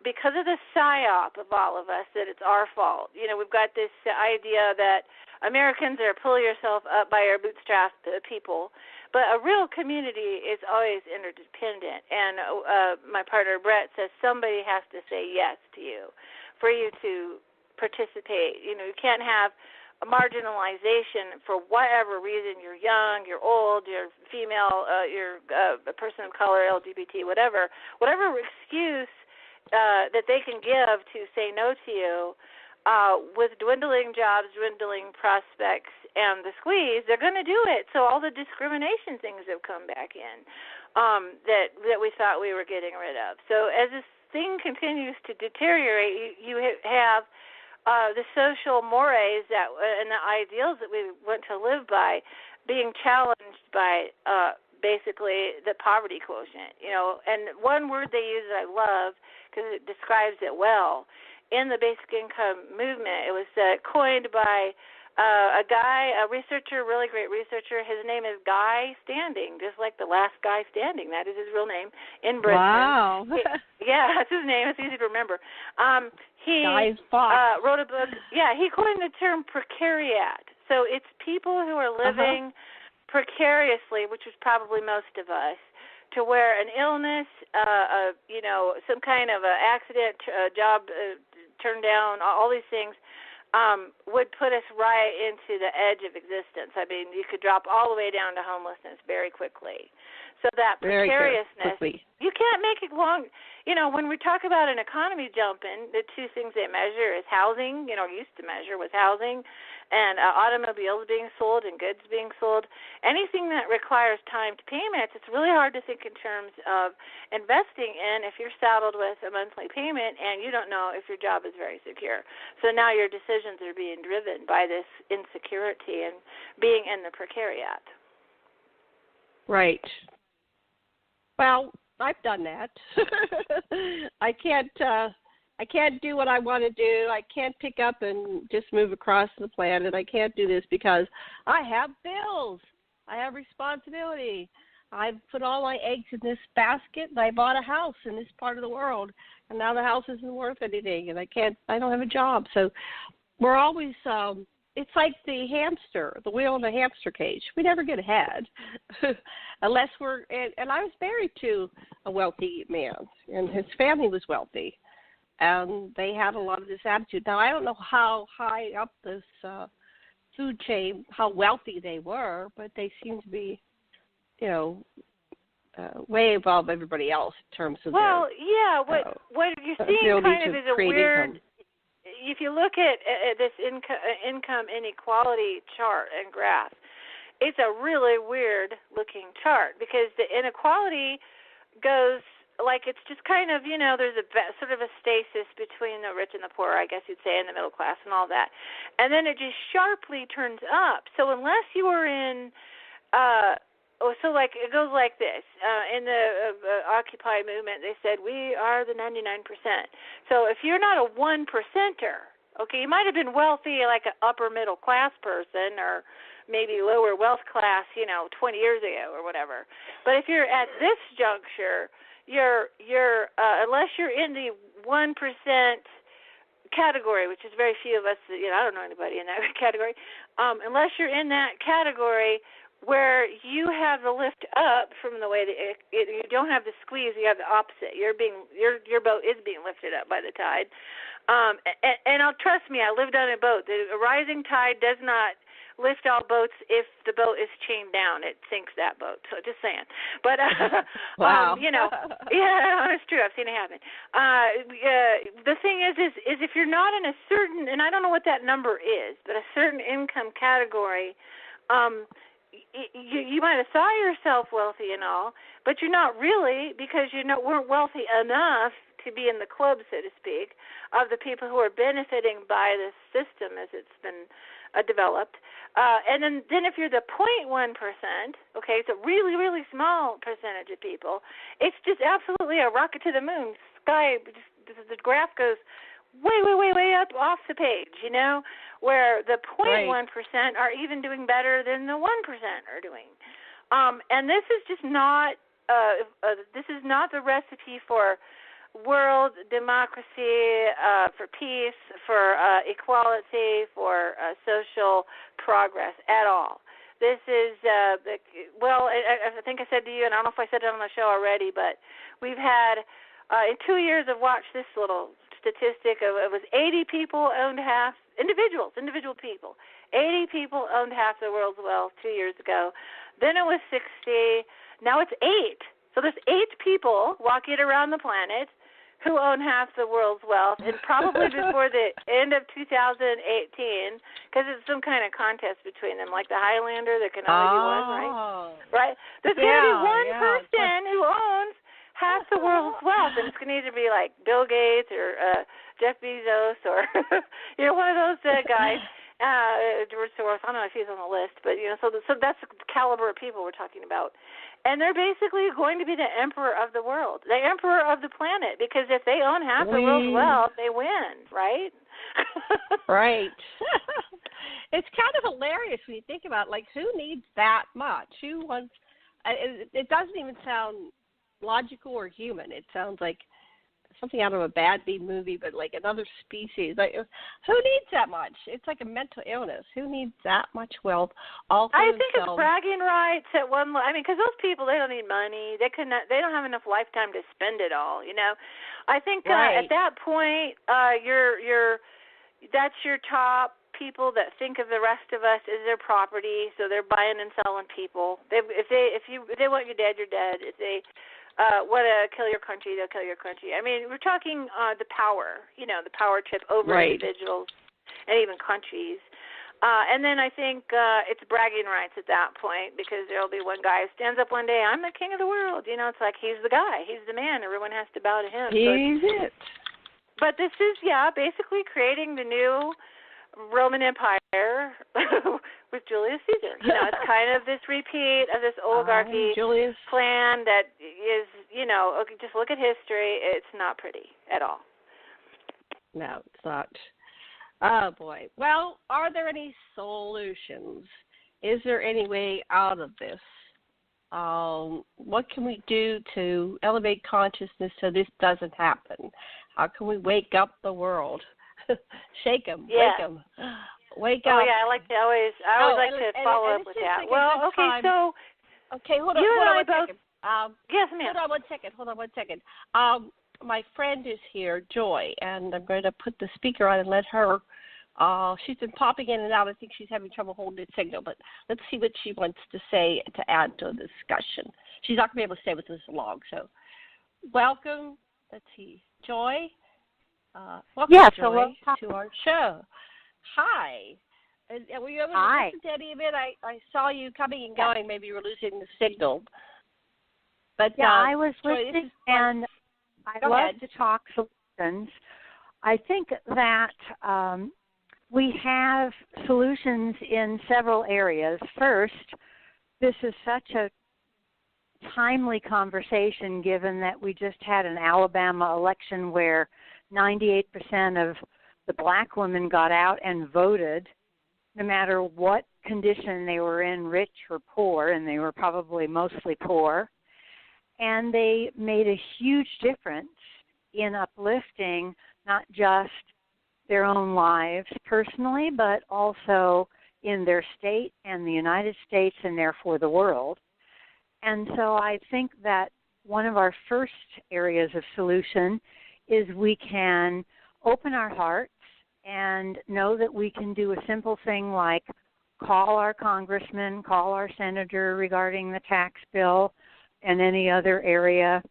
because of the psyop of all of us, that it's our fault. We've got this idea that Americans are pull yourself up by your bootstraps people, but a real community is always interdependent. And my partner Brett says somebody has to say yes to you for you to participate. You can't have a marginalization for whatever reason. You're young, you're old, you're female, you're a person of color, LGBT, whatever excuse that they can give to say no to you, with dwindling jobs, dwindling prospects, and the squeeze, they're going to do it. So all the discrimination things have come back in that we thought we were getting rid of. So as this thing continues to deteriorate, you have the social mores and the ideals that we want to live by being challenged by basically the poverty quotient. And one word they use that I love because it describes it well. In the basic income movement, it was coined by a guy, a researcher, really great researcher. His name is Guy Standing, just like the last guy standing. That is his real name in Britain. Wow. Yeah, that's his name. It's easy to remember. He wrote a book. Yeah, he coined the term Precariat. So it's people who are living precariously, which is probably most of us, to where an illness, some kind of an accident, job turned down, all these things would put us right into the edge of existence. I mean, you could drop all the way down to homelessness very quickly. So that precariousness, you can't make it long. When we talk about an economy jumping, the two things they measure is housing, used to measure was housing, and automobiles being sold and goods being sold. Anything that requires timed payments, it's really hard to think in terms of investing in if you're saddled with a monthly payment and you don't know if your job is very secure. So now your decisions are being driven by this insecurity and being in the precariat. Right. Well, I've done that. I can't do what I want to do. I can't pick up and just move across the planet. I can't do this because I have bills. I have responsibility. I've put all my eggs in this basket, and I bought a house in this part of the world, and now the house isn't worth anything, and I don't have a job. So we're always, it's like the hamster, the wheel in the hamster cage. We never get ahead unless and I was married to a wealthy man, and his family was wealthy. And they had a lot of this attitude. Now, I don't know how high up this food chain, how wealthy they were, but they seem to be, way above everybody else in terms of what you're seeing kind of is a weird, income. If you look at this income inequality chart and graph, it's a really weird-looking chart because the inequality goes like it's just kind of, there's a sort of a stasis between the rich and the poor, I guess you'd say, and the middle class and all that. And then it just sharply turns up. So unless you are in, it goes like this. In the Occupy movement, they said, we are the 99%. So if you're not a 1%er, okay, you might have been wealthy like an upper middle class person or maybe lower wealth class, 20 years ago or whatever. But if you're at this juncture, you're unless you're in the 1% category, which is very few of us, I don't know anybody in that category, unless you're in that category where you have the lift up from the way that you don't have the squeeze, you have the opposite. Your boat is being lifted up by the tide. And trust me, I lived on a boat. The rising tide does not lift all boats. If the boat is chained down, it sinks that boat. So just saying. But wow. Yeah, it's true. I've seen it happen. The thing is if you're not in a certain, and I don't know what that number is, but a certain income category, you might have thought yourself wealthy and all, but you're not really because you weren't wealthy enough to be in the club, so to speak, of the people who are benefiting by this system as it's been developed. And then if you're the 0.1%, okay, it's a really, really small percentage of people, it's just absolutely a rocket to the moon. The graph goes way up off the page, where the 0.1% are even doing better than the 1% are doing. And this is just not the recipe for world democracy, for peace, for equality, for social progress at all. This is, I think I said to you, and I don't know if I said it on the show already, but we've had, in 2 years, I've watched this little statistic of it was 80 people owned half, individual people. 80 people owned half the world's wealth 2 years ago. Then it was 60. Now it's 8. So there's 8 people walking around the planet who own half the world's wealth, and probably before the end of 2018, because it's some kind of contest between them, like the Highlander, there can only be one, right? Right? There's going to be one person who owns half the world's wealth, and it's going to either be like Bill Gates or Jeff Bezos or one of those guys. George Soros, I don't know if he's on the list, but so that's the caliber of people we're talking about. And they're basically going to be the emperor of the world, the emperor of the planet, because if they own half the world's wealth, they win, right? Right. It's kind of hilarious when you think about who needs that much? Who wants? It doesn't even sound logical or human. It sounds like something out of a bad B movie, but like another species. Who needs that much? It's like a mental illness. Who needs that much wealth? All for I themselves? think it's bragging rights at one. Because those people, they don't need money. They don't have enough lifetime to spend it all. I think at that point, that's your top people that think of the rest of us as their property. So they're buying and selling people. If they want you dead, you're dead. If they want to kill your country, they'll kill your country. I mean, we're talking the power, the power trip over individuals and even countries. And then I think it's bragging rights at that point, because there'll be one guy who stands up one day, I'm the king of the world. It's like he's the guy. He's the man. Everyone has to bow to him. He's it. But this is, basically creating the new Roman Empire with Julius Caesar. It's kind of this repeat of this oligarchy plan that is, just look at history. It's not pretty at all. No, it's not. Oh, boy. Well, are there any solutions? Is there any way out of this? What can we do to elevate consciousness so this doesn't happen? How can we wake up the world? Shake them. Yeah. Wake them. Wake up. Oh, yeah, I always like to follow up with that. Well, okay, so hold on. You hold and on I one both. second. Yes, ma'am. Hold on one second. My friend is here, Joy, and I'm going to put the speaker on and let her. She's been popping in and out. I think she's having trouble holding the signal, but let's see what she wants to say to add to the discussion. She's not going to be able to stay with us long, so welcome. Let's see, Joy. Welcome, Joy, to our show. Hi. Were you able to listen to any of it? I saw you coming and going. Maybe you were losing the signal. But I was Joy, listening, and I love to talk solutions. I think that we have solutions in several areas. First, this is such a timely conversation, given that we just had an Alabama election where 98% of the black women got out and voted, no matter what condition they were in, rich or poor, and they were probably mostly poor. And they made a huge difference in uplifting not just their own lives personally, but also in their state and the United States, and therefore the world. And so I think that one of our first areas of solution is we can open our hearts and know that we can do a simple thing like call our congressman, call our senator regarding the tax bill and any other area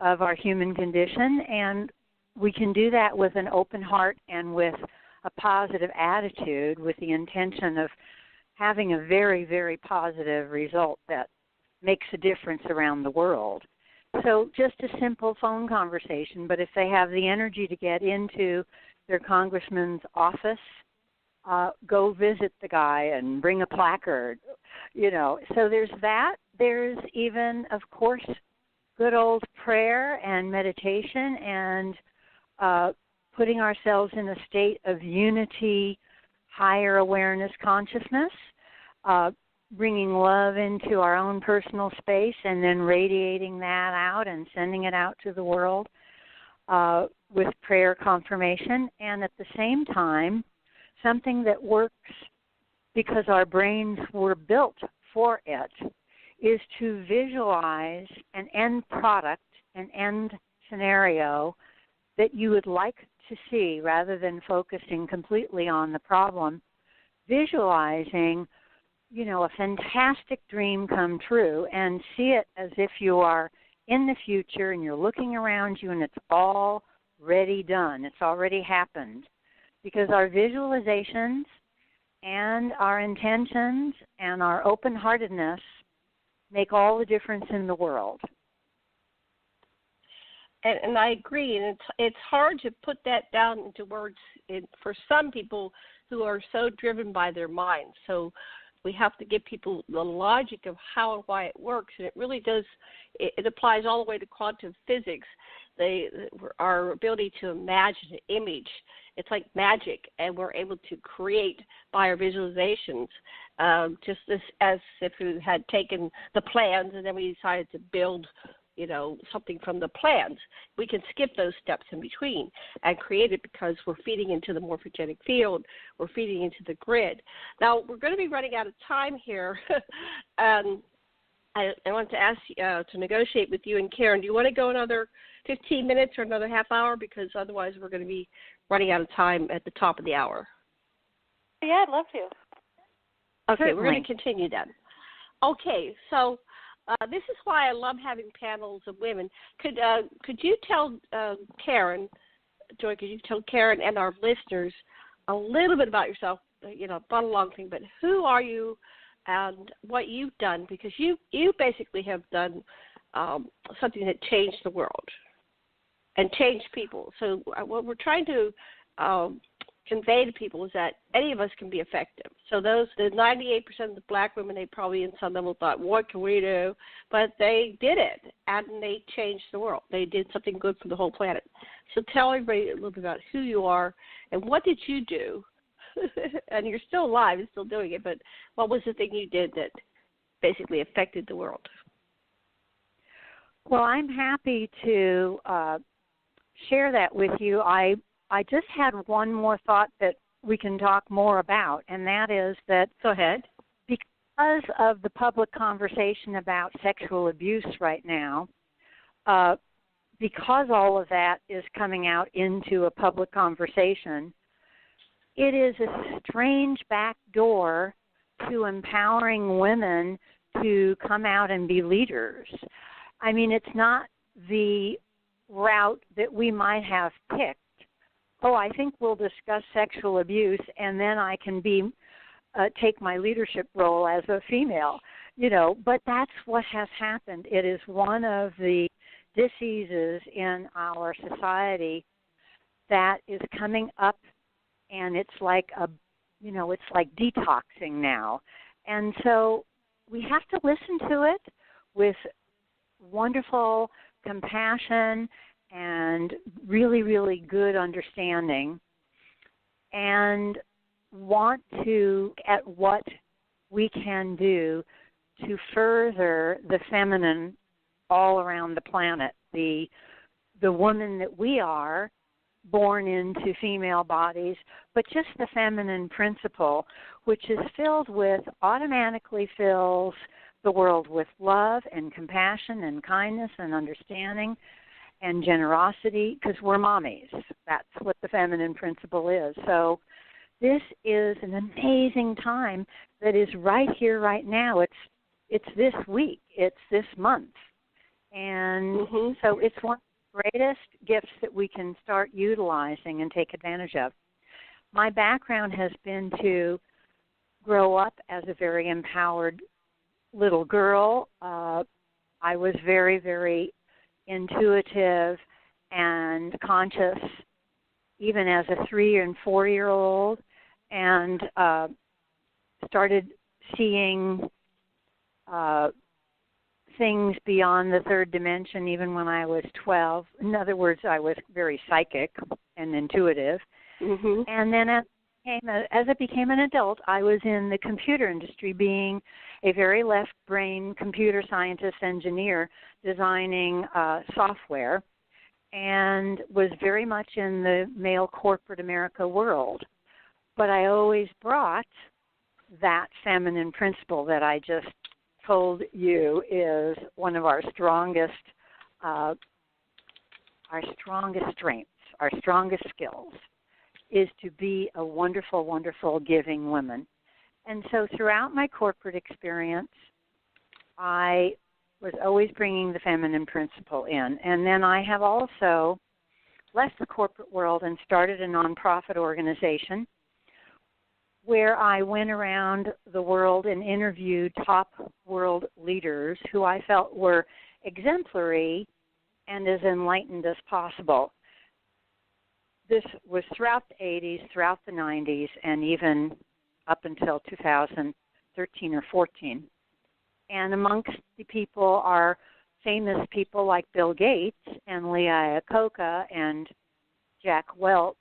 of our human condition. And we can do that with an open heart and with a positive attitude, with the intention of having a very, very positive result that makes a difference around the world. So just a simple phone conversation, but if they have the energy to get into their congressman's office, go visit the guy and bring a placard, So there's that. There's even, of course, good old prayer and meditation and putting ourselves in a state of unity, higher awareness consciousness, bringing love into our own personal space and then radiating that out and sending it out to the world with prayer confirmation. And at the same time, something that works because our brains were built for it is to visualize an end product, an end scenario that you would like to see rather than focusing completely on the problem, visualizing a fantastic dream come true and see it as if you are in the future and you're looking around you and it's already done. It's already happened. Because our visualizations and our intentions and our open-heartedness make all the difference in the world. And I agree, and it's hard to put that down into words for some people who are so driven by their minds. So we have to give people the logic of how and why it works, and it really does. It applies all the way to quantum physics. Our ability to imagine an image, it's like magic, and we're able to create by our visualizations, just as if we had taken the plans and then we decided to build something from the plans. We can skip those steps in between and create it because we're feeding into the morphogenic field. We're feeding into the grid. Now, we're going to be running out of time here. I want to ask you to negotiate with you and Karen. Do you want to go another 15 minutes or another half hour? Because otherwise we're going to be running out of time at the top of the hour. Yeah, I'd love to. Okay, Certainly. We're going to continue then. Okay, so this is why I love having panels of women. Could you tell Karen, Joy, could you tell Karen and our listeners a little bit about yourself, not a long thing, but who are you and what you've done? Because you basically have done something that changed the world and changed people. So what we're trying to convey to people is that any of us can be effective. So the 98% of the black women, they probably in some level thought, what can we do? But they did it, and they changed the world. They did something good for the whole planet. So tell everybody a little bit about who you are and what did you do? And you're still alive and still doing it, but what was the thing you did that basically affected the world? Well, I'm happy to share that with you. I just had one more thought that we can talk more about, and that is that go ahead. Because of the public conversation about sexual abuse right now, because all of that is coming out into a public conversation, it is a strange back door to empowering women to come out and be leaders. I mean, it's not the route that we might have picked. Oh, I think we'll discuss sexual abuse, and then I can take my leadership role as a female, But that's what has happened. It is one of the diseases in our society that is coming up, and it's like it's like detoxing now. And so we have to listen to it with wonderful compassion and really, really good understanding, and want to look at what we can do to further the feminine all around the planet, the woman that we are, born into female bodies, but just the feminine principle, which is automatically fills the world with love and compassion and kindness and understanding and generosity, because we're mommies. That's what the feminine principle is. So this is an amazing time that is right here, right now. It's this week. It's this month. And so it's one of the greatest gifts that we can start utilizing and take advantage of. My background has been to grow up as a very empowered little girl. I was very, very intuitive and conscious, even as a 3- and 4-year-old, and started seeing things beyond the third dimension even when I was 12. In other words, I was very psychic and intuitive. And then as I became an adult, I was in the computer industry, being a very left-brain computer scientist engineer designing software, and was very much in the male corporate America world. But I always brought that feminine principle that I just told you is one of our strongest strengths, our strongest skills, is to be a wonderful, wonderful giving woman. And so throughout my corporate experience, I was always bringing the feminine principle in. And then I have also left the corporate world and started a nonprofit organization where I went around the world and interviewed top world leaders who I felt were exemplary and as enlightened as possible. This was throughout the 80s, throughout the 90s, and even up until 2013 or 14. And amongst the people are famous people like Bill Gates and Lee Iacocca and Jack Welch,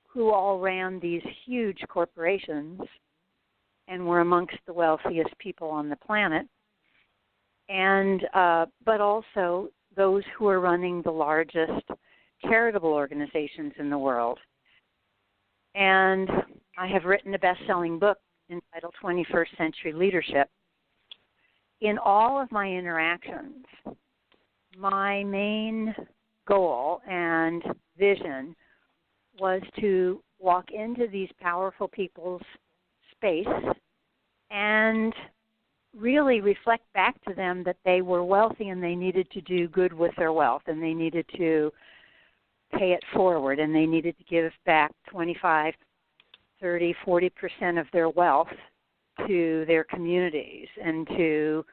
who all ran these huge corporations and were amongst the wealthiest people on the planet, and but also those who are running the largest charitable organizations in the world. And I have written a best-selling book entitled 21st Century Leadership. In all of my interactions, my main goal and vision was to walk into these powerful people's space and really reflect back to them that they were wealthy and they needed to do good with their wealth, and they needed to pay it forward, and they needed to give back 25, 30-40% of their wealth to their communities and to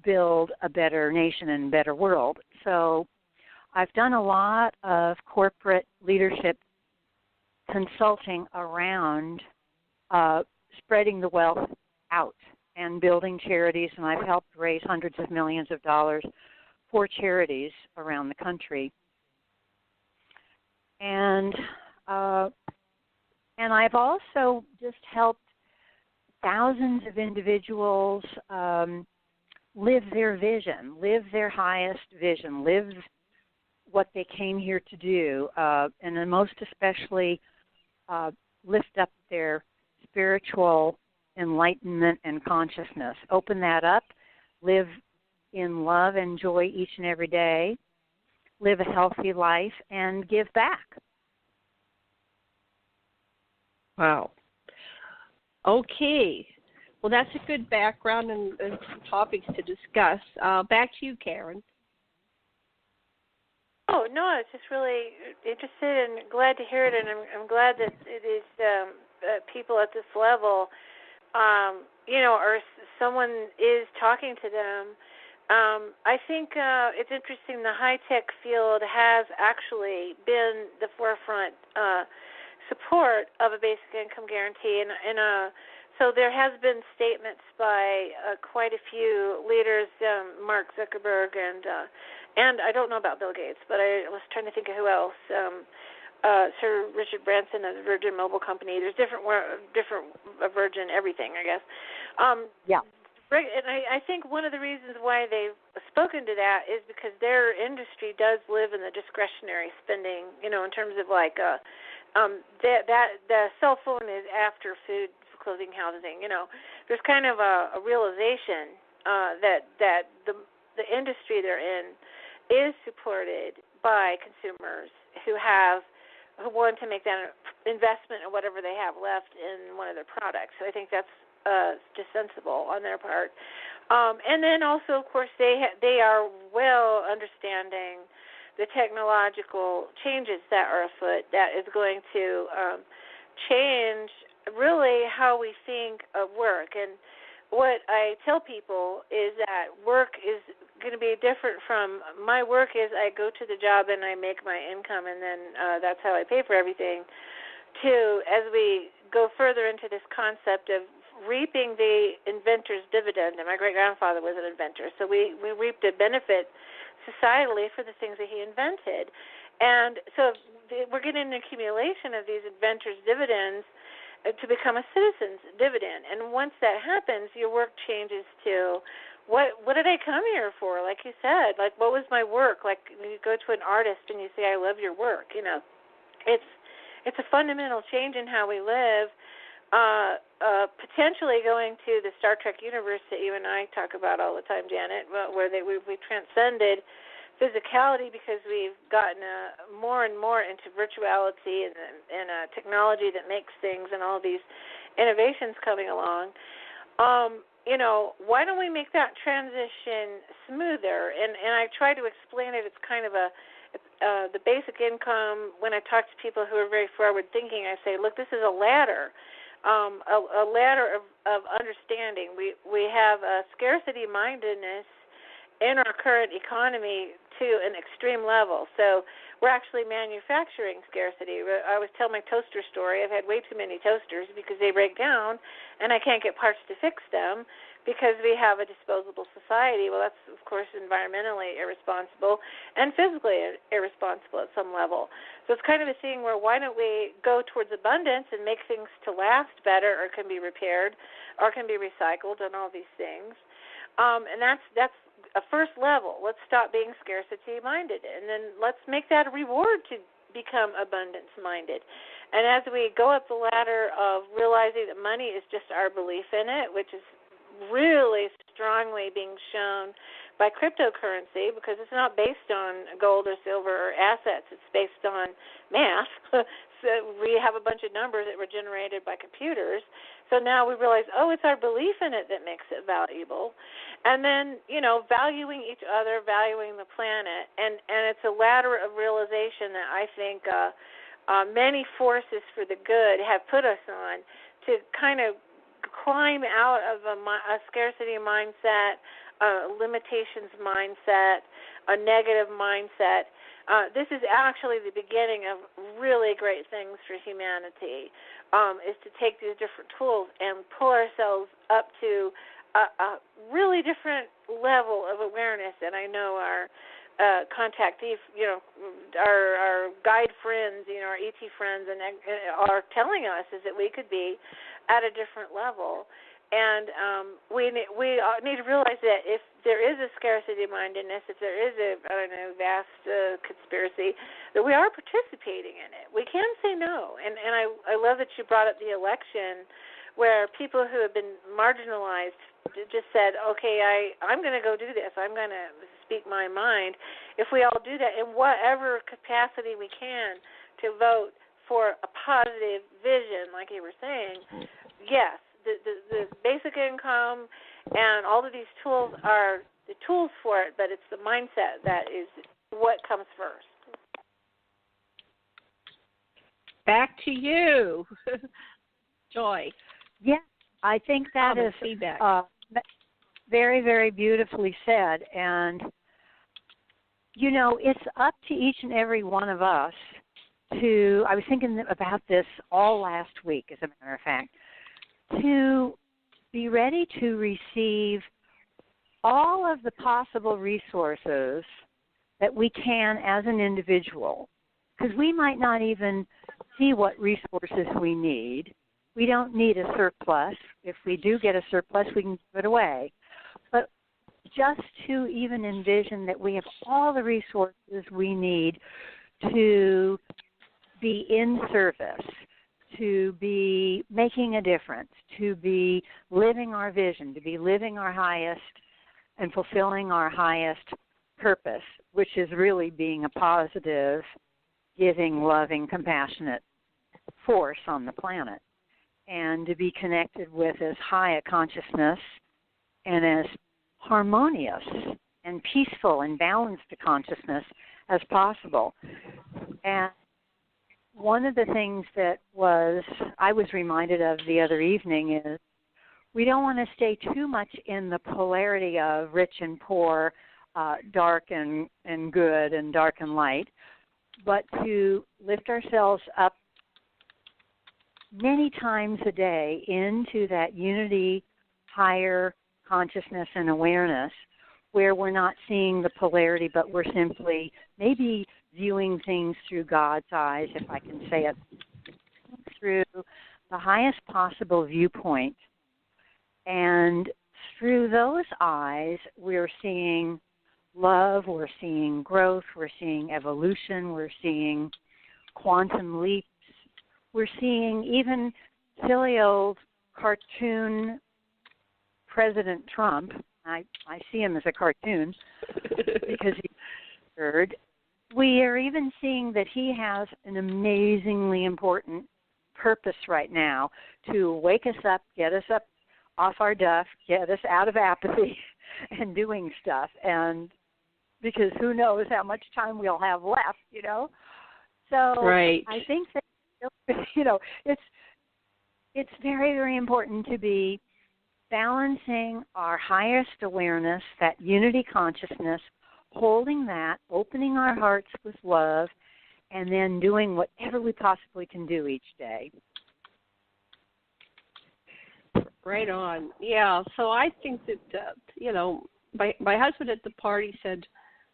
build a better nation and better world. So I've done a lot of corporate leadership consulting around spreading the wealth out and building charities, and I've helped raise hundreds of millions of dollars for charities around the country. And I've also just helped thousands of individuals live their vision, live their highest vision, live what they came here to do, and then most especially lift up their spiritual enlightenment and consciousness. Open that up, live in love and joy each and every day, live a healthy life, and give back. Wow. Okay. Well, that's a good background and some topics to discuss. Back to you, Karen. Oh, no, I was just really interested and glad to hear it, and I'm glad that it is people at this level, or someone is talking to them. I think it's interesting the high-tech field has actually been the forefront support of a basic income guarantee, and so there has been statements by quite a few leaders, Mark Zuckerberg and I don't know about Bill Gates, but I was trying to think of who else. Sir Richard Branson of the Virgin Mobile Company. There's different Virgin everything, I guess. Yeah. And I think one of the reasons why they've spoken to that is because their industry does live in the discretionary spending, in terms of like the cell phone is after food, clothing, housing. There's kind of a realization that the industry they're in is supported by consumers who want to make that investment or whatever they have left in one of their products. So I think that's just sensible on their part. And then also, of course, they are well understanding the technological changes that are afoot that is going to change really how we think of work. And what I tell people is that work is going to be different from my work is I go to the job and I make my income and then that's how I pay for everything, to as we go further into this concept of reaping the inventor's dividend. And my great-grandfather was an inventor, so we reaped a benefit societally for the things that he invented. And so we're getting an accumulation of these inventors' dividends to become a citizen's dividend. And once that happens, your work changes to what did I come here for? Like you said, like what was my work? Like when you go to an artist and you say, I love your work, it's a fundamental change in how we live, potentially going to the Star Trek universe that you and I talk about all the time, Janet, where we transcended physicality because we've gotten more and more into virtuality and technology that makes things and all these innovations coming along. Why don't we make that transition smoother? And I try to explain it. It's kind of the basic income. When I talk to people who are very forward thinking, I say, look, this is a ladder. A ladder of understanding. We have a scarcity mindedness in our current economy to an extreme level. So we're actually manufacturing scarcity. I always tell my toaster story. I've had way too many toasters because they break down and I can't get parts to fix them because we have a disposable society. Well, that's, of course, environmentally irresponsible and physically irresponsible at some level. So it's kind of a thing where why don't we go towards abundance and make things to last better or can be repaired or can be recycled and all these things. And that's a first level. Let's stop being scarcity-minded, and then let's make that a reward to become abundance-minded. And as we go up the ladder of realizing that money is just our belief in it, which is really strongly being shown by cryptocurrency because it's not based on gold or silver or assets. It's based on math. So we have a bunch of numbers that were generated by computers. So now we realize, it's our belief in it that makes it valuable. And then, valuing each other, valuing the planet. And it's a ladder of realization that I think many forces for the good have put us on to kind of climb out of a scarcity mindset, a limitations mindset, a negative mindset. This is actually the beginning of really great things for humanity, is to take these different tools and pull ourselves up to a really different level of awareness. And I know our contactees, our guide friends, our ET friends, and are telling us is that we could be at a different level. And we need to realize that if there is a scarcity mindedness, if there is a vast conspiracy, that we are participating in it. We can say no. And I love that you brought up the election, where people who have been marginalized just said, okay, I'm going to go do this. I'm going to speak my mind. If we all do that in whatever capacity we can to vote for a positive vision, like you were saying, yes, the basic income and all of these tools are the tools for it, but it's the mindset that is what comes first. Back to you, Joy. Yeah, I think that is feedback. Very, very beautifully said. And, it's up to each and every one of us to, I was thinking about this all last week, as a matter of fact, to be ready to receive all of the possible resources that we can as an individual, because we might not even see what resources we need. We don't need a surplus. If we do get a surplus, we can give it away. But just to even envision that we have all the resources we need to be in service, to be making a difference, to be living our vision, to be living our highest and fulfilling our highest purpose, which is really being a positive, giving, loving, compassionate force on the planet, and to be connected with as high a consciousness and as harmonious and peaceful and balanced a consciousness as possible. And one of the things that I was reminded of the other evening is we don't want to stay too much in the polarity of rich and poor, dark and good, and dark and light, but to lift ourselves up many times a day into that unity, higher consciousness and awareness, where we're not seeing the polarity, but we're simply maybe viewing things through God's eyes, if I can say it, through the highest possible viewpoint. And through those eyes, we're seeing love, we're seeing growth, we're seeing evolution, we're seeing quantum leaps, we're seeing even silly old cartoon President Trump. I see him as a cartoon because he's absurd. We are even seeing that he has an amazingly important purpose right now to wake us up, get us up off our duff, get us out of apathy and doing stuff. And because who knows how much time we'll have left, So right. I think that, it's very, very important to be balancing our highest awareness, that unity consciousness, holding that, opening our hearts with love, and then doing whatever we possibly can do each day. Right on. Yeah, so I think that, my husband at the party said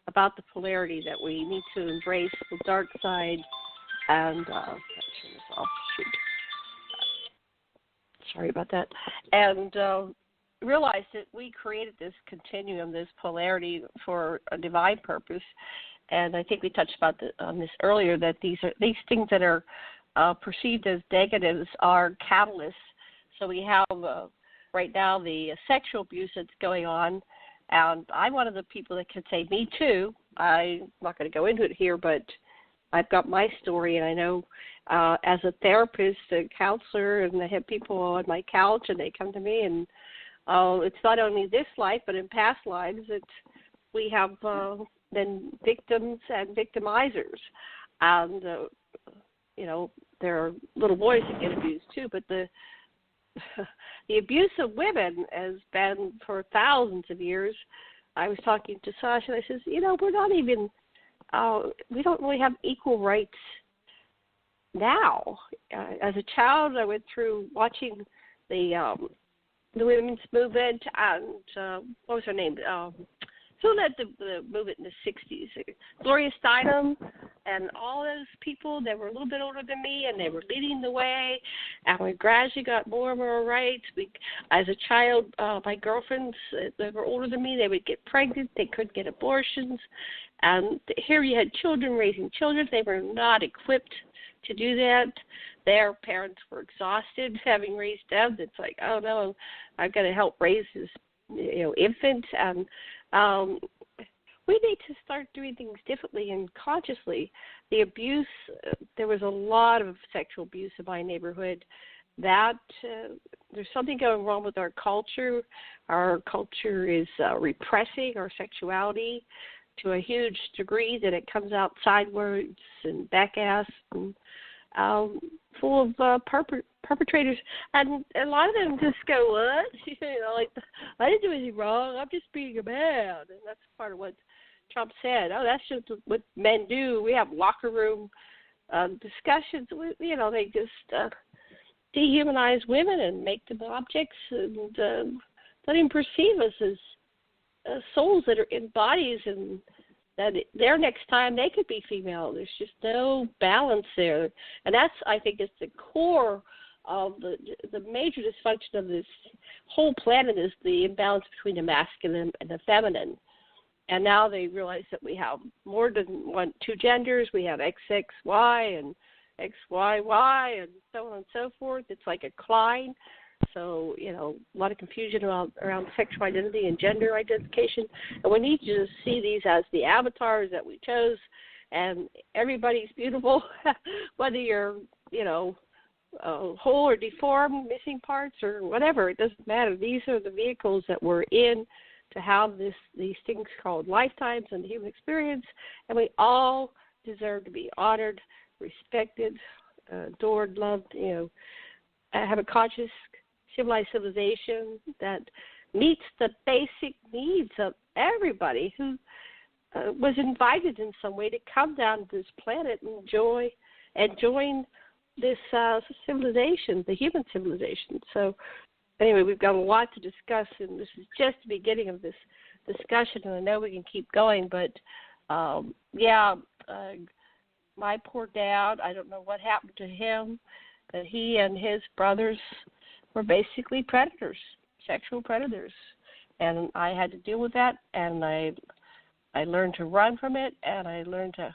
about the polarity that we need to embrace the dark side and, turn this off, shoot. Sorry about that. And realized that we created this continuum, this polarity for a divine purpose. And I think we touched on this earlier, that these things that are perceived as negatives are catalysts. So we have right now the sexual abuse that's going on. And I'm one of the people that can say, me too. I'm not going to go into it here, but I've got my story, and I know as a therapist, a counselor, and I have people on my couch, and they come to me, and it's not only this life, but in past lives, we have been victims and victimizers. And there are little boys that get abused too, but the abuse of women has been for thousands of years. I was talking to Sasha, and I says, we're not even, we don't really have equal rights now. As a child, I went through watching the women's movement, and what was her name? Who led the movement in the 60s? Gloria Steinem and all those people that were a little bit older than me, and they were leading the way. And we gradually got more and more rights. As a child, my girlfriends that were older than me, they would get pregnant. They couldn't get abortions. And here you had children raising children. They were not equipped to do that. Their parents were exhausted having raised them. It's like, oh no, I've got to help raise this, infant. And we need to start doing things differently and consciously. The abuse, there was a lot of sexual abuse in my neighborhood. That there's something going wrong with our culture. Our culture is repressing our sexuality to a huge degree that it comes out sideways and back ass and full of perpetrators, and a lot of them just go, what? I didn't do anything wrong. I'm just being a man, and that's part of what Trump said. Oh, that's just what men do. We have locker room discussions. They just dehumanize women and make them objects, and don't even perceive us as souls that are in bodies, and that their next time they could be female. There's just no balance there. And that's, I think, is the core of the major dysfunction of this whole planet, is the imbalance between the masculine and the feminine. And now they realize that we have more than two genders. We have XXY and XYY and so on and so forth. It's like a Klein. So, a lot of confusion around sexual identity and gender identification. And we need to see these as the avatars that we chose, and everybody's beautiful, whether you're, whole or deformed, missing parts or whatever. It doesn't matter. These are the vehicles that we're in to have these things called lifetimes and the human experience, and we all deserve to be honored, respected, adored, loved, have a conscious, civilized civilization that meets the basic needs of everybody who was invited in some way to come down to this planet and join this civilization, the human civilization. So anyway, we've got a lot to discuss, and this is just the beginning of this discussion, and I know we can keep going, but my poor dad, I don't know what happened to him, but he and his brothers were basically predators, sexual predators. And I had to deal with that, and I learned to run from it, and I learned to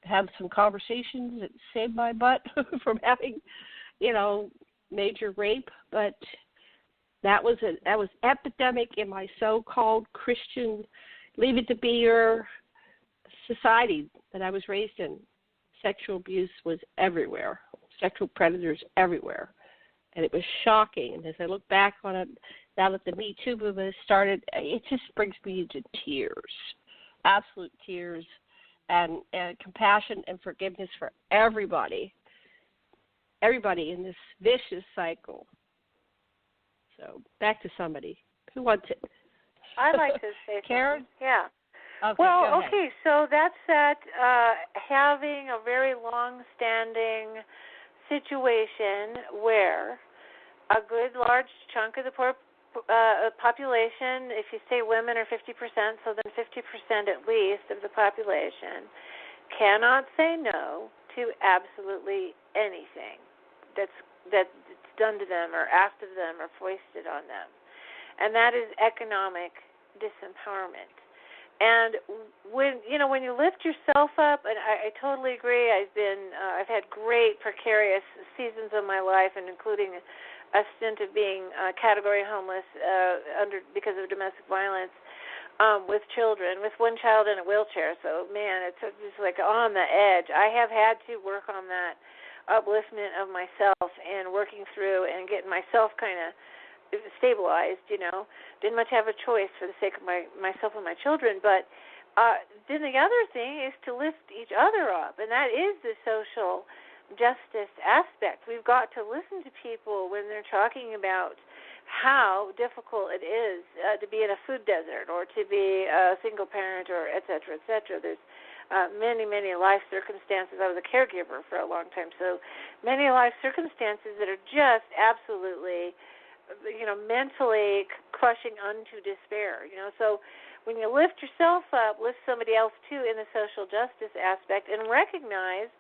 have some conversations that saved my butt from having, major rape. But that was epidemic in my so-called Christian, leave it to be your society that I was raised in. Sexual abuse was everywhere, sexual predators everywhere. And it was shocking. And as I look back on it, now that the Me Too movement has started, it just brings me to tears, absolute tears, and compassion and forgiveness for everybody in this vicious cycle. So back to somebody. Who wants it? I'd like to say Karen? Something. Yeah. Okay, so that's that having a very long-standing situation where a good large chunk of the poor population, if you say women are 50%, so then 50% at least of the population, cannot say no to absolutely anything that's done to them or asked of them or foisted on them. And that is economic disempowerment. And when you lift yourself up, and I totally agree. I've had great precarious seasons of my life, and including a stint of being category homeless because of domestic violence with children, with one child in a wheelchair. So man, it's just like on the edge. I have had to work on that upliftment of myself and working through and getting myself kind of stabilized, Didn't much have a choice for the sake of myself and my children. But then the other thing is to lift each other up, and that is the social justice aspect. We've got to listen to people when they're talking about how difficult it is to be in a food desert or to be a single parent or et cetera, et cetera. There's many, many life circumstances. I was a caregiver for a long time, so many life circumstances that are just absolutely, mentally crushing unto despair. So when you lift yourself up, lift somebody else too in the social justice aspect, and recognize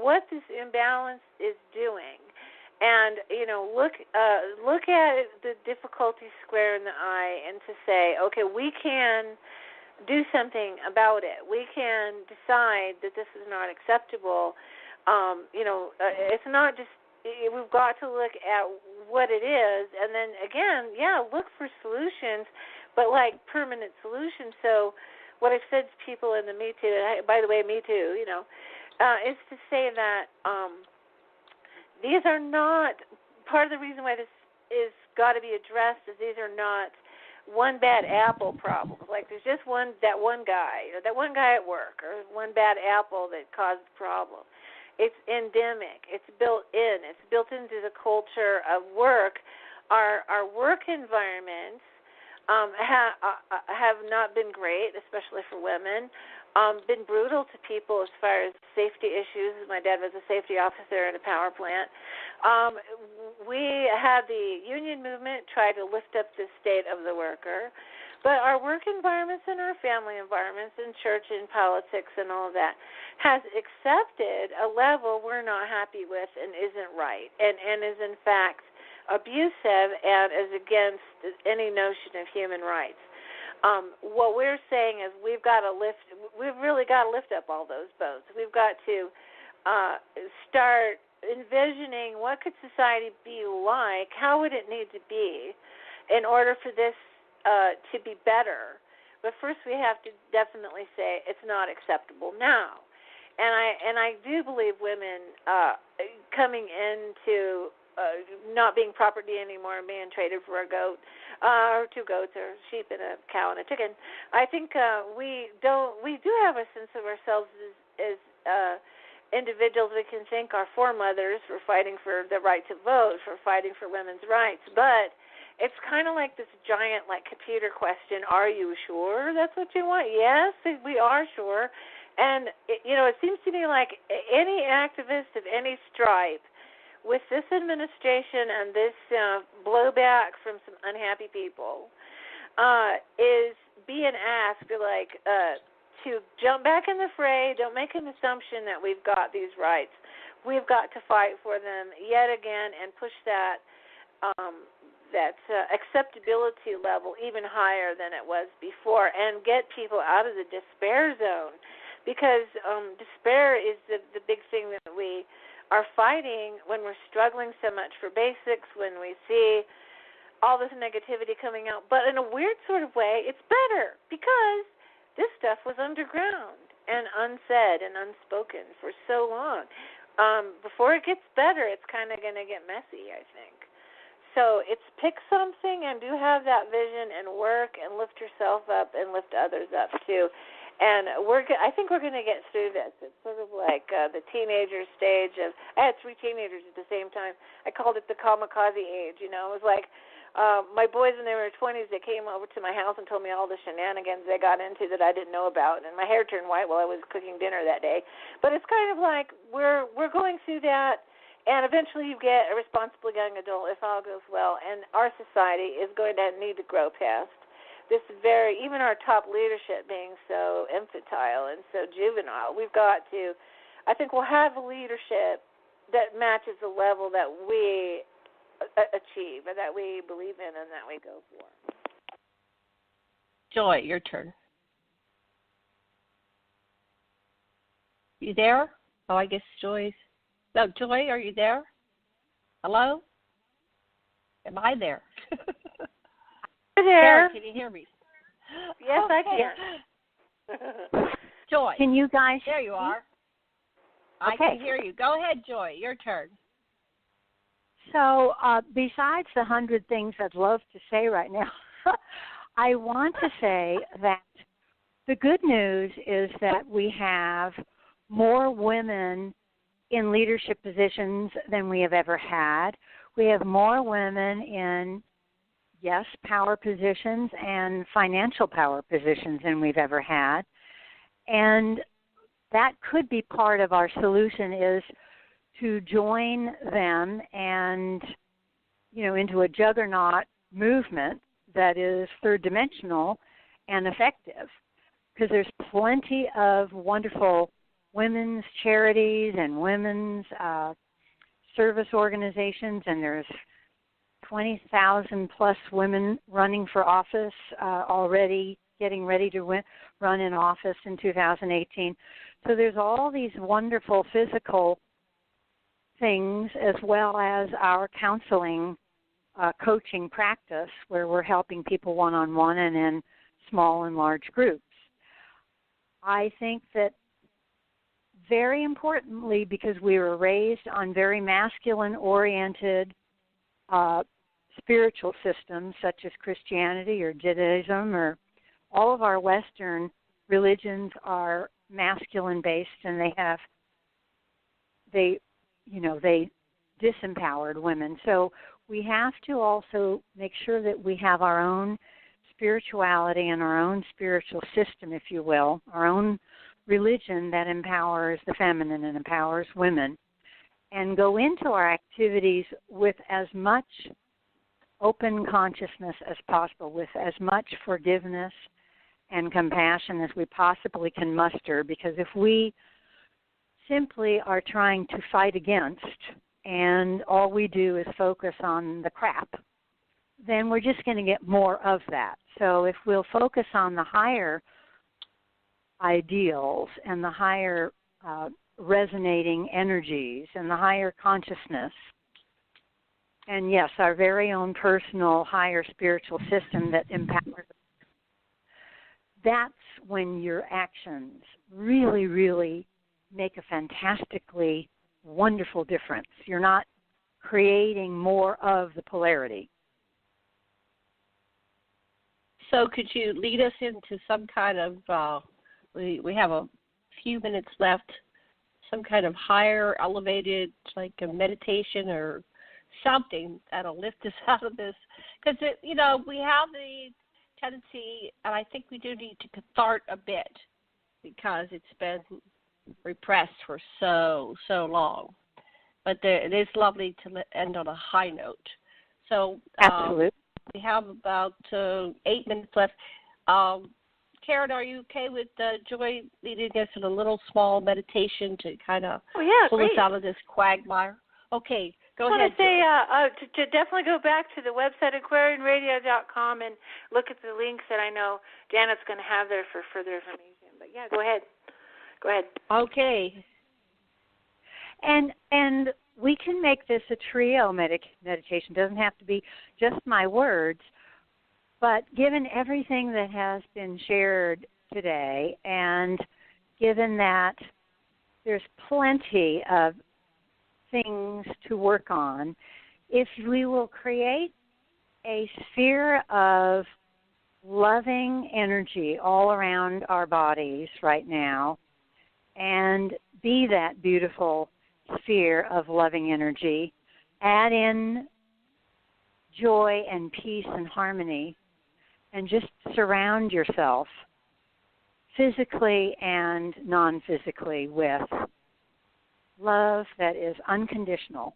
what this imbalance is doing. And look at the difficulty square in the eye, and to say, okay, we can do something about it. We can decide that this is not acceptable. It's not just. We've got to look at what it is, and then again, look for solutions, but like permanent solutions. So, what I've said to people in the Me Too, and by the way, Me Too, is to say that. These are not, part of the reason why this is got to be addressed is these are not one bad apple problems. Like there's just that one guy at work, or one bad apple that caused the problem. It's endemic. It's built in. It's built into the culture of work. Our work environments have not been great, especially for women. Been brutal to people as far as safety issues. My dad was a safety officer in a power plant. We had the union movement try to lift up the state of the worker, but our work environments and our family environments and church and politics and all of that has accepted a level we're not happy with and isn't right, and is in fact abusive and is against any notion of human rights. What we're saying is we've really got to lift up all those boats. We've got to start envisioning what could society be like, how would it need to be in order for this to be better. But first we have to definitely say it's not acceptable now. And I do believe women coming into not being property anymore and being traded for a goat, or two goats, or a sheep and a cow and a chicken. I think we do have a sense of ourselves as individuals. We can thank our foremothers for fighting for the right to vote, for fighting for women's rights. But it's kind of like this giant, computer question: are you sure that's what you want? Yes, we are sure. And it seems to me like any activist of any stripe, with this administration and this blowback from some unhappy people, is being asked to jump back in the fray. Don't make an assumption that we've got these rights. We've got to fight for them yet again and push that acceptability level even higher than it was before, and get people out of the despair zone, because despair is the big thing that we are fighting when we're struggling so much for basics, when we see all this negativity coming out. But in a weird sort of way, it's better, because this stuff was underground and unsaid and unspoken for so long. Before it gets better, it's kind of going to get messy, I think. So it's pick something and do have that vision and work and lift yourself up and lift others up too. And I think we're going to get through this. It's sort of like the teenager stage of. I had 3 teenagers at the same time. I called it the kamikaze age. It was like my boys when they were 20s. They came over to my house and told me all the shenanigans they got into that I didn't know about, and my hair turned white while I was cooking dinner that day. But it's kind of like we're going through that, and eventually you get a responsible young adult if all goes well, and our society is going to need to grow past this even our top leadership being so infantile and so juvenile. We've got to, I think we'll have a leadership that matches the level that we achieve and that we believe in and that we go for. Joy, your turn. You there? Oh, I guess Joy's. No, Joy, are you there? Hello? Am I there? There. Can you hear me? Yes, okay. I can. Joy. Can you guys? There you are. Okay. I can hear you. Go ahead, Joy. Your turn. So besides the 100 things I'd love to say right now, I want to say that the good news is that we have more women in leadership positions than we have ever had. We have more women in, yes, power positions and financial power positions than we've ever had. And that could be part of our solution, is to join them and, into a juggernaut movement that is third dimensional and effective. Because there's plenty of wonderful women's charities and women's service organizations, and there's 20,000 plus women running for office already, getting ready to run in office in 2018. So there's all these wonderful physical things, as well as our counseling, coaching practice, where we're helping people one-on-one and in small and large groups. I think that very importantly, because we were raised on very masculine-oriented spiritual systems such as Christianity or Judaism, or all of our Western religions are masculine-based, and they disempowered women. So we have to also make sure that we have our own spirituality and our own spiritual system, if you will, our own religion that empowers the feminine and empowers women, and go into our activities with as much open consciousness as possible, with as much forgiveness and compassion as we possibly can muster, because if we simply are trying to fight against and all we do is focus on the crap, then we're just going to get more of that. So if we'll focus on the higher ideals and the higher resonating energies and the higher consciousness, and yes, our very own personal higher spiritual system that empowers us, that's when your actions really, really make a fantastically wonderful difference. You're not creating more of the polarity. So could you lead us into some kind of, we have a few minutes left, some kind of higher elevated, like a meditation or something that'll lift us out of this? Because, we have the tendency, and I think we do need to cathartic a bit, because it's been repressed for so long. But it is lovely to end on a high note. So absolutely. We have about 8 minutes left. Karen, are you okay with Joy leading us in a little small meditation to kind of pull us out of this quagmire? Okay, go ahead. I want to say to definitely go back to the website, aquarianradio.com, and look at the links that I know Janet's going to have there for further information. But, yeah, go ahead. Okay. And we can make this a trio meditation. It doesn't have to be just my words. But given everything that has been shared today, and given that there's plenty of things to work on, if we will create a sphere of loving energy all around our bodies right now, and be that beautiful sphere of loving energy, add in joy and peace and harmony, and just surround yourself physically and non-physically with love that is unconditional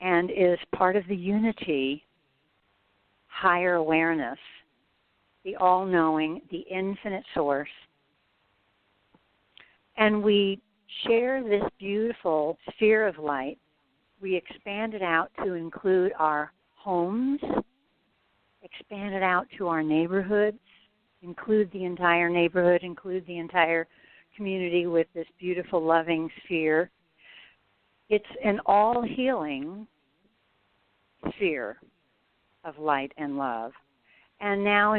and is part of the unity, higher awareness, the all-knowing, the infinite source. And we share this beautiful sphere of light. We expand it out to include our homes, expand it out to our neighborhoods, include the entire neighborhood, include the entire community with this beautiful, loving sphere. It's an all-healing sphere of light and love. And now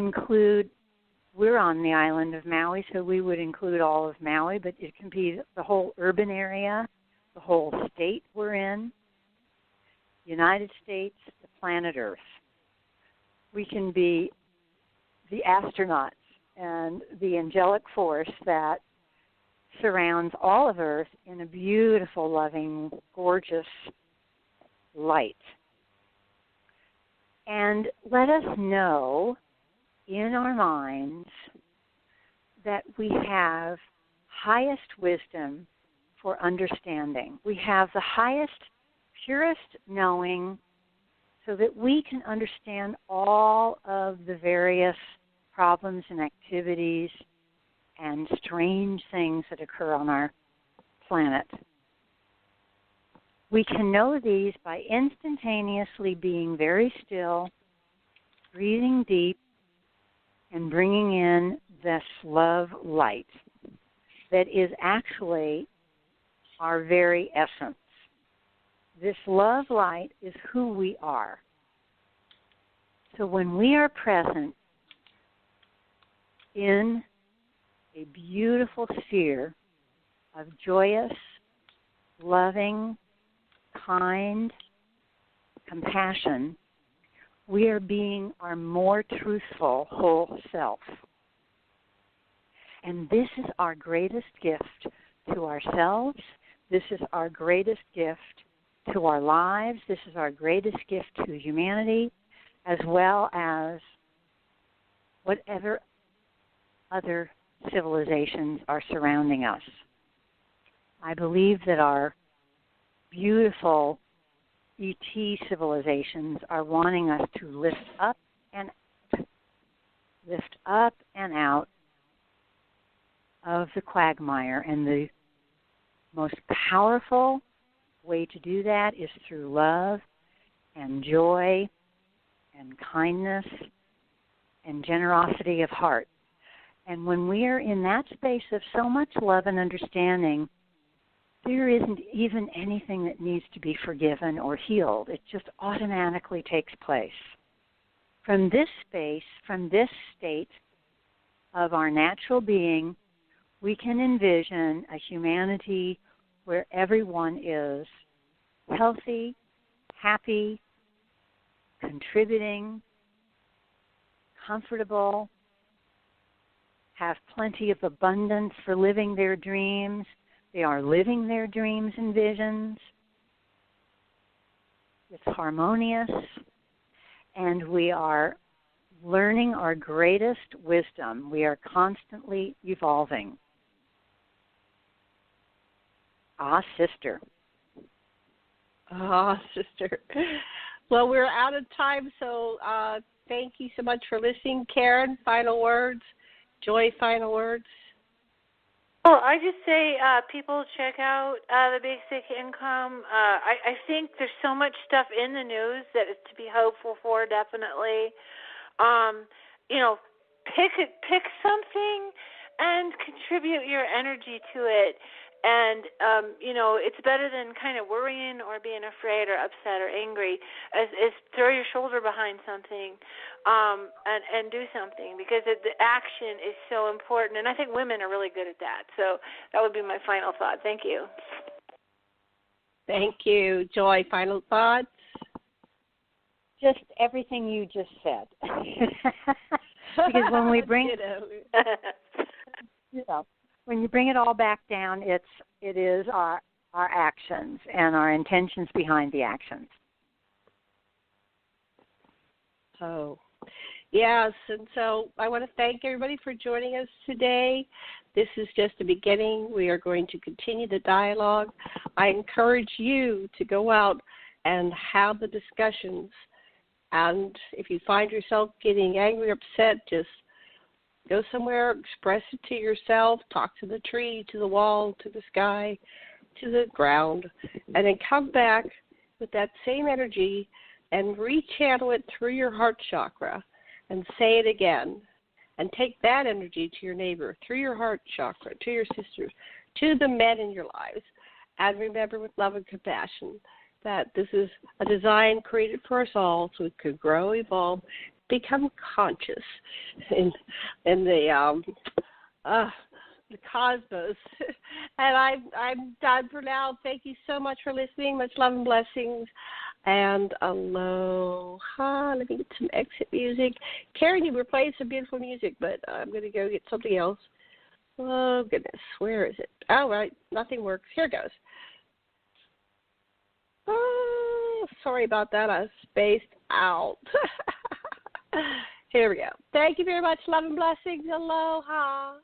we're on the island of Maui, so we would include all of Maui, but it can be the whole urban area, the whole state we're in, United States, the planet Earth. We can be the astronauts and the angelic force that surrounds all of Earth in a beautiful, loving, gorgeous light. And let us know in our minds that we have highest wisdom for understanding. We have the highest, purest knowing so that we can understand all of the various problems and activities and strange things that occur on our planet. We can know these by instantaneously being very still, breathing deep, and bringing in this love light that is actually our very essence. This love light is who we are. So when we are present in a beautiful sphere of joyous, loving, kind compassion, we are being our more truthful whole self. And this is our greatest gift to ourselves. This is our greatest gift to our lives. This is our greatest gift to humanity, as well as whatever other civilizations are surrounding us. I believe that our beautiful ET civilizations are wanting us to lift up and out of the quagmire. And the most powerful way to do that is through love and joy and kindness and generosity of heart. And when we are in that space of so much love and understanding, there isn't even anything that needs to be forgiven or healed. It just automatically takes place. From this space, from this state of our natural being, we can envision a humanity where everyone is healthy, happy, contributing, comfortable, have plenty of abundance for living their dreams. They are living their dreams and visions. It's harmonious, and we are learning our greatest wisdom. We are constantly evolving. Ah, sister. Ah, sister. Well, we're out of time, so thank you so much for listening. Karen, final words. Joy, final words. Well, I just say people check out the basic income. I think there's so much stuff in the news that is to be hopeful for, definitely. Pick something and contribute your energy to it. And, it's better than kind of worrying or being afraid or upset or angry. Is throw your shoulder behind something and do something, because the action is so important. And I think women are really good at that. So that would be my final thought. Thank you. Thank you. Joy, final thoughts? Just everything you just said. Because when we bring when you bring it all back down, it is our actions and our intentions behind the actions. Oh, yes. And so I want to thank everybody for joining us today. This is just the beginning. We are going to continue the dialogue. I encourage you to go out and have the discussions. And if you find yourself getting angry or upset, just go somewhere, express it to yourself, talk to the tree, to the wall, to the sky, to the ground, and then come back with that same energy and rechannel it through your heart chakra and say it again. And take that energy to your neighbor, through your heart chakra, to your sisters, to the men in your lives. And remember, with love and compassion, that this is a design created for us all so it could grow, evolve, become conscious in the cosmos. And I'm done for now. Thank you so much for listening. Much love and blessings. And aloha. Let me get some exit music. Karen, you were playing some beautiful music, but I'm going to go get something else. Oh, goodness. Where is it? Oh, right. Nothing works. Here it goes. Oh, sorry about that. I was spaced out. Here we go. Thank you very much. Love and blessings. Aloha.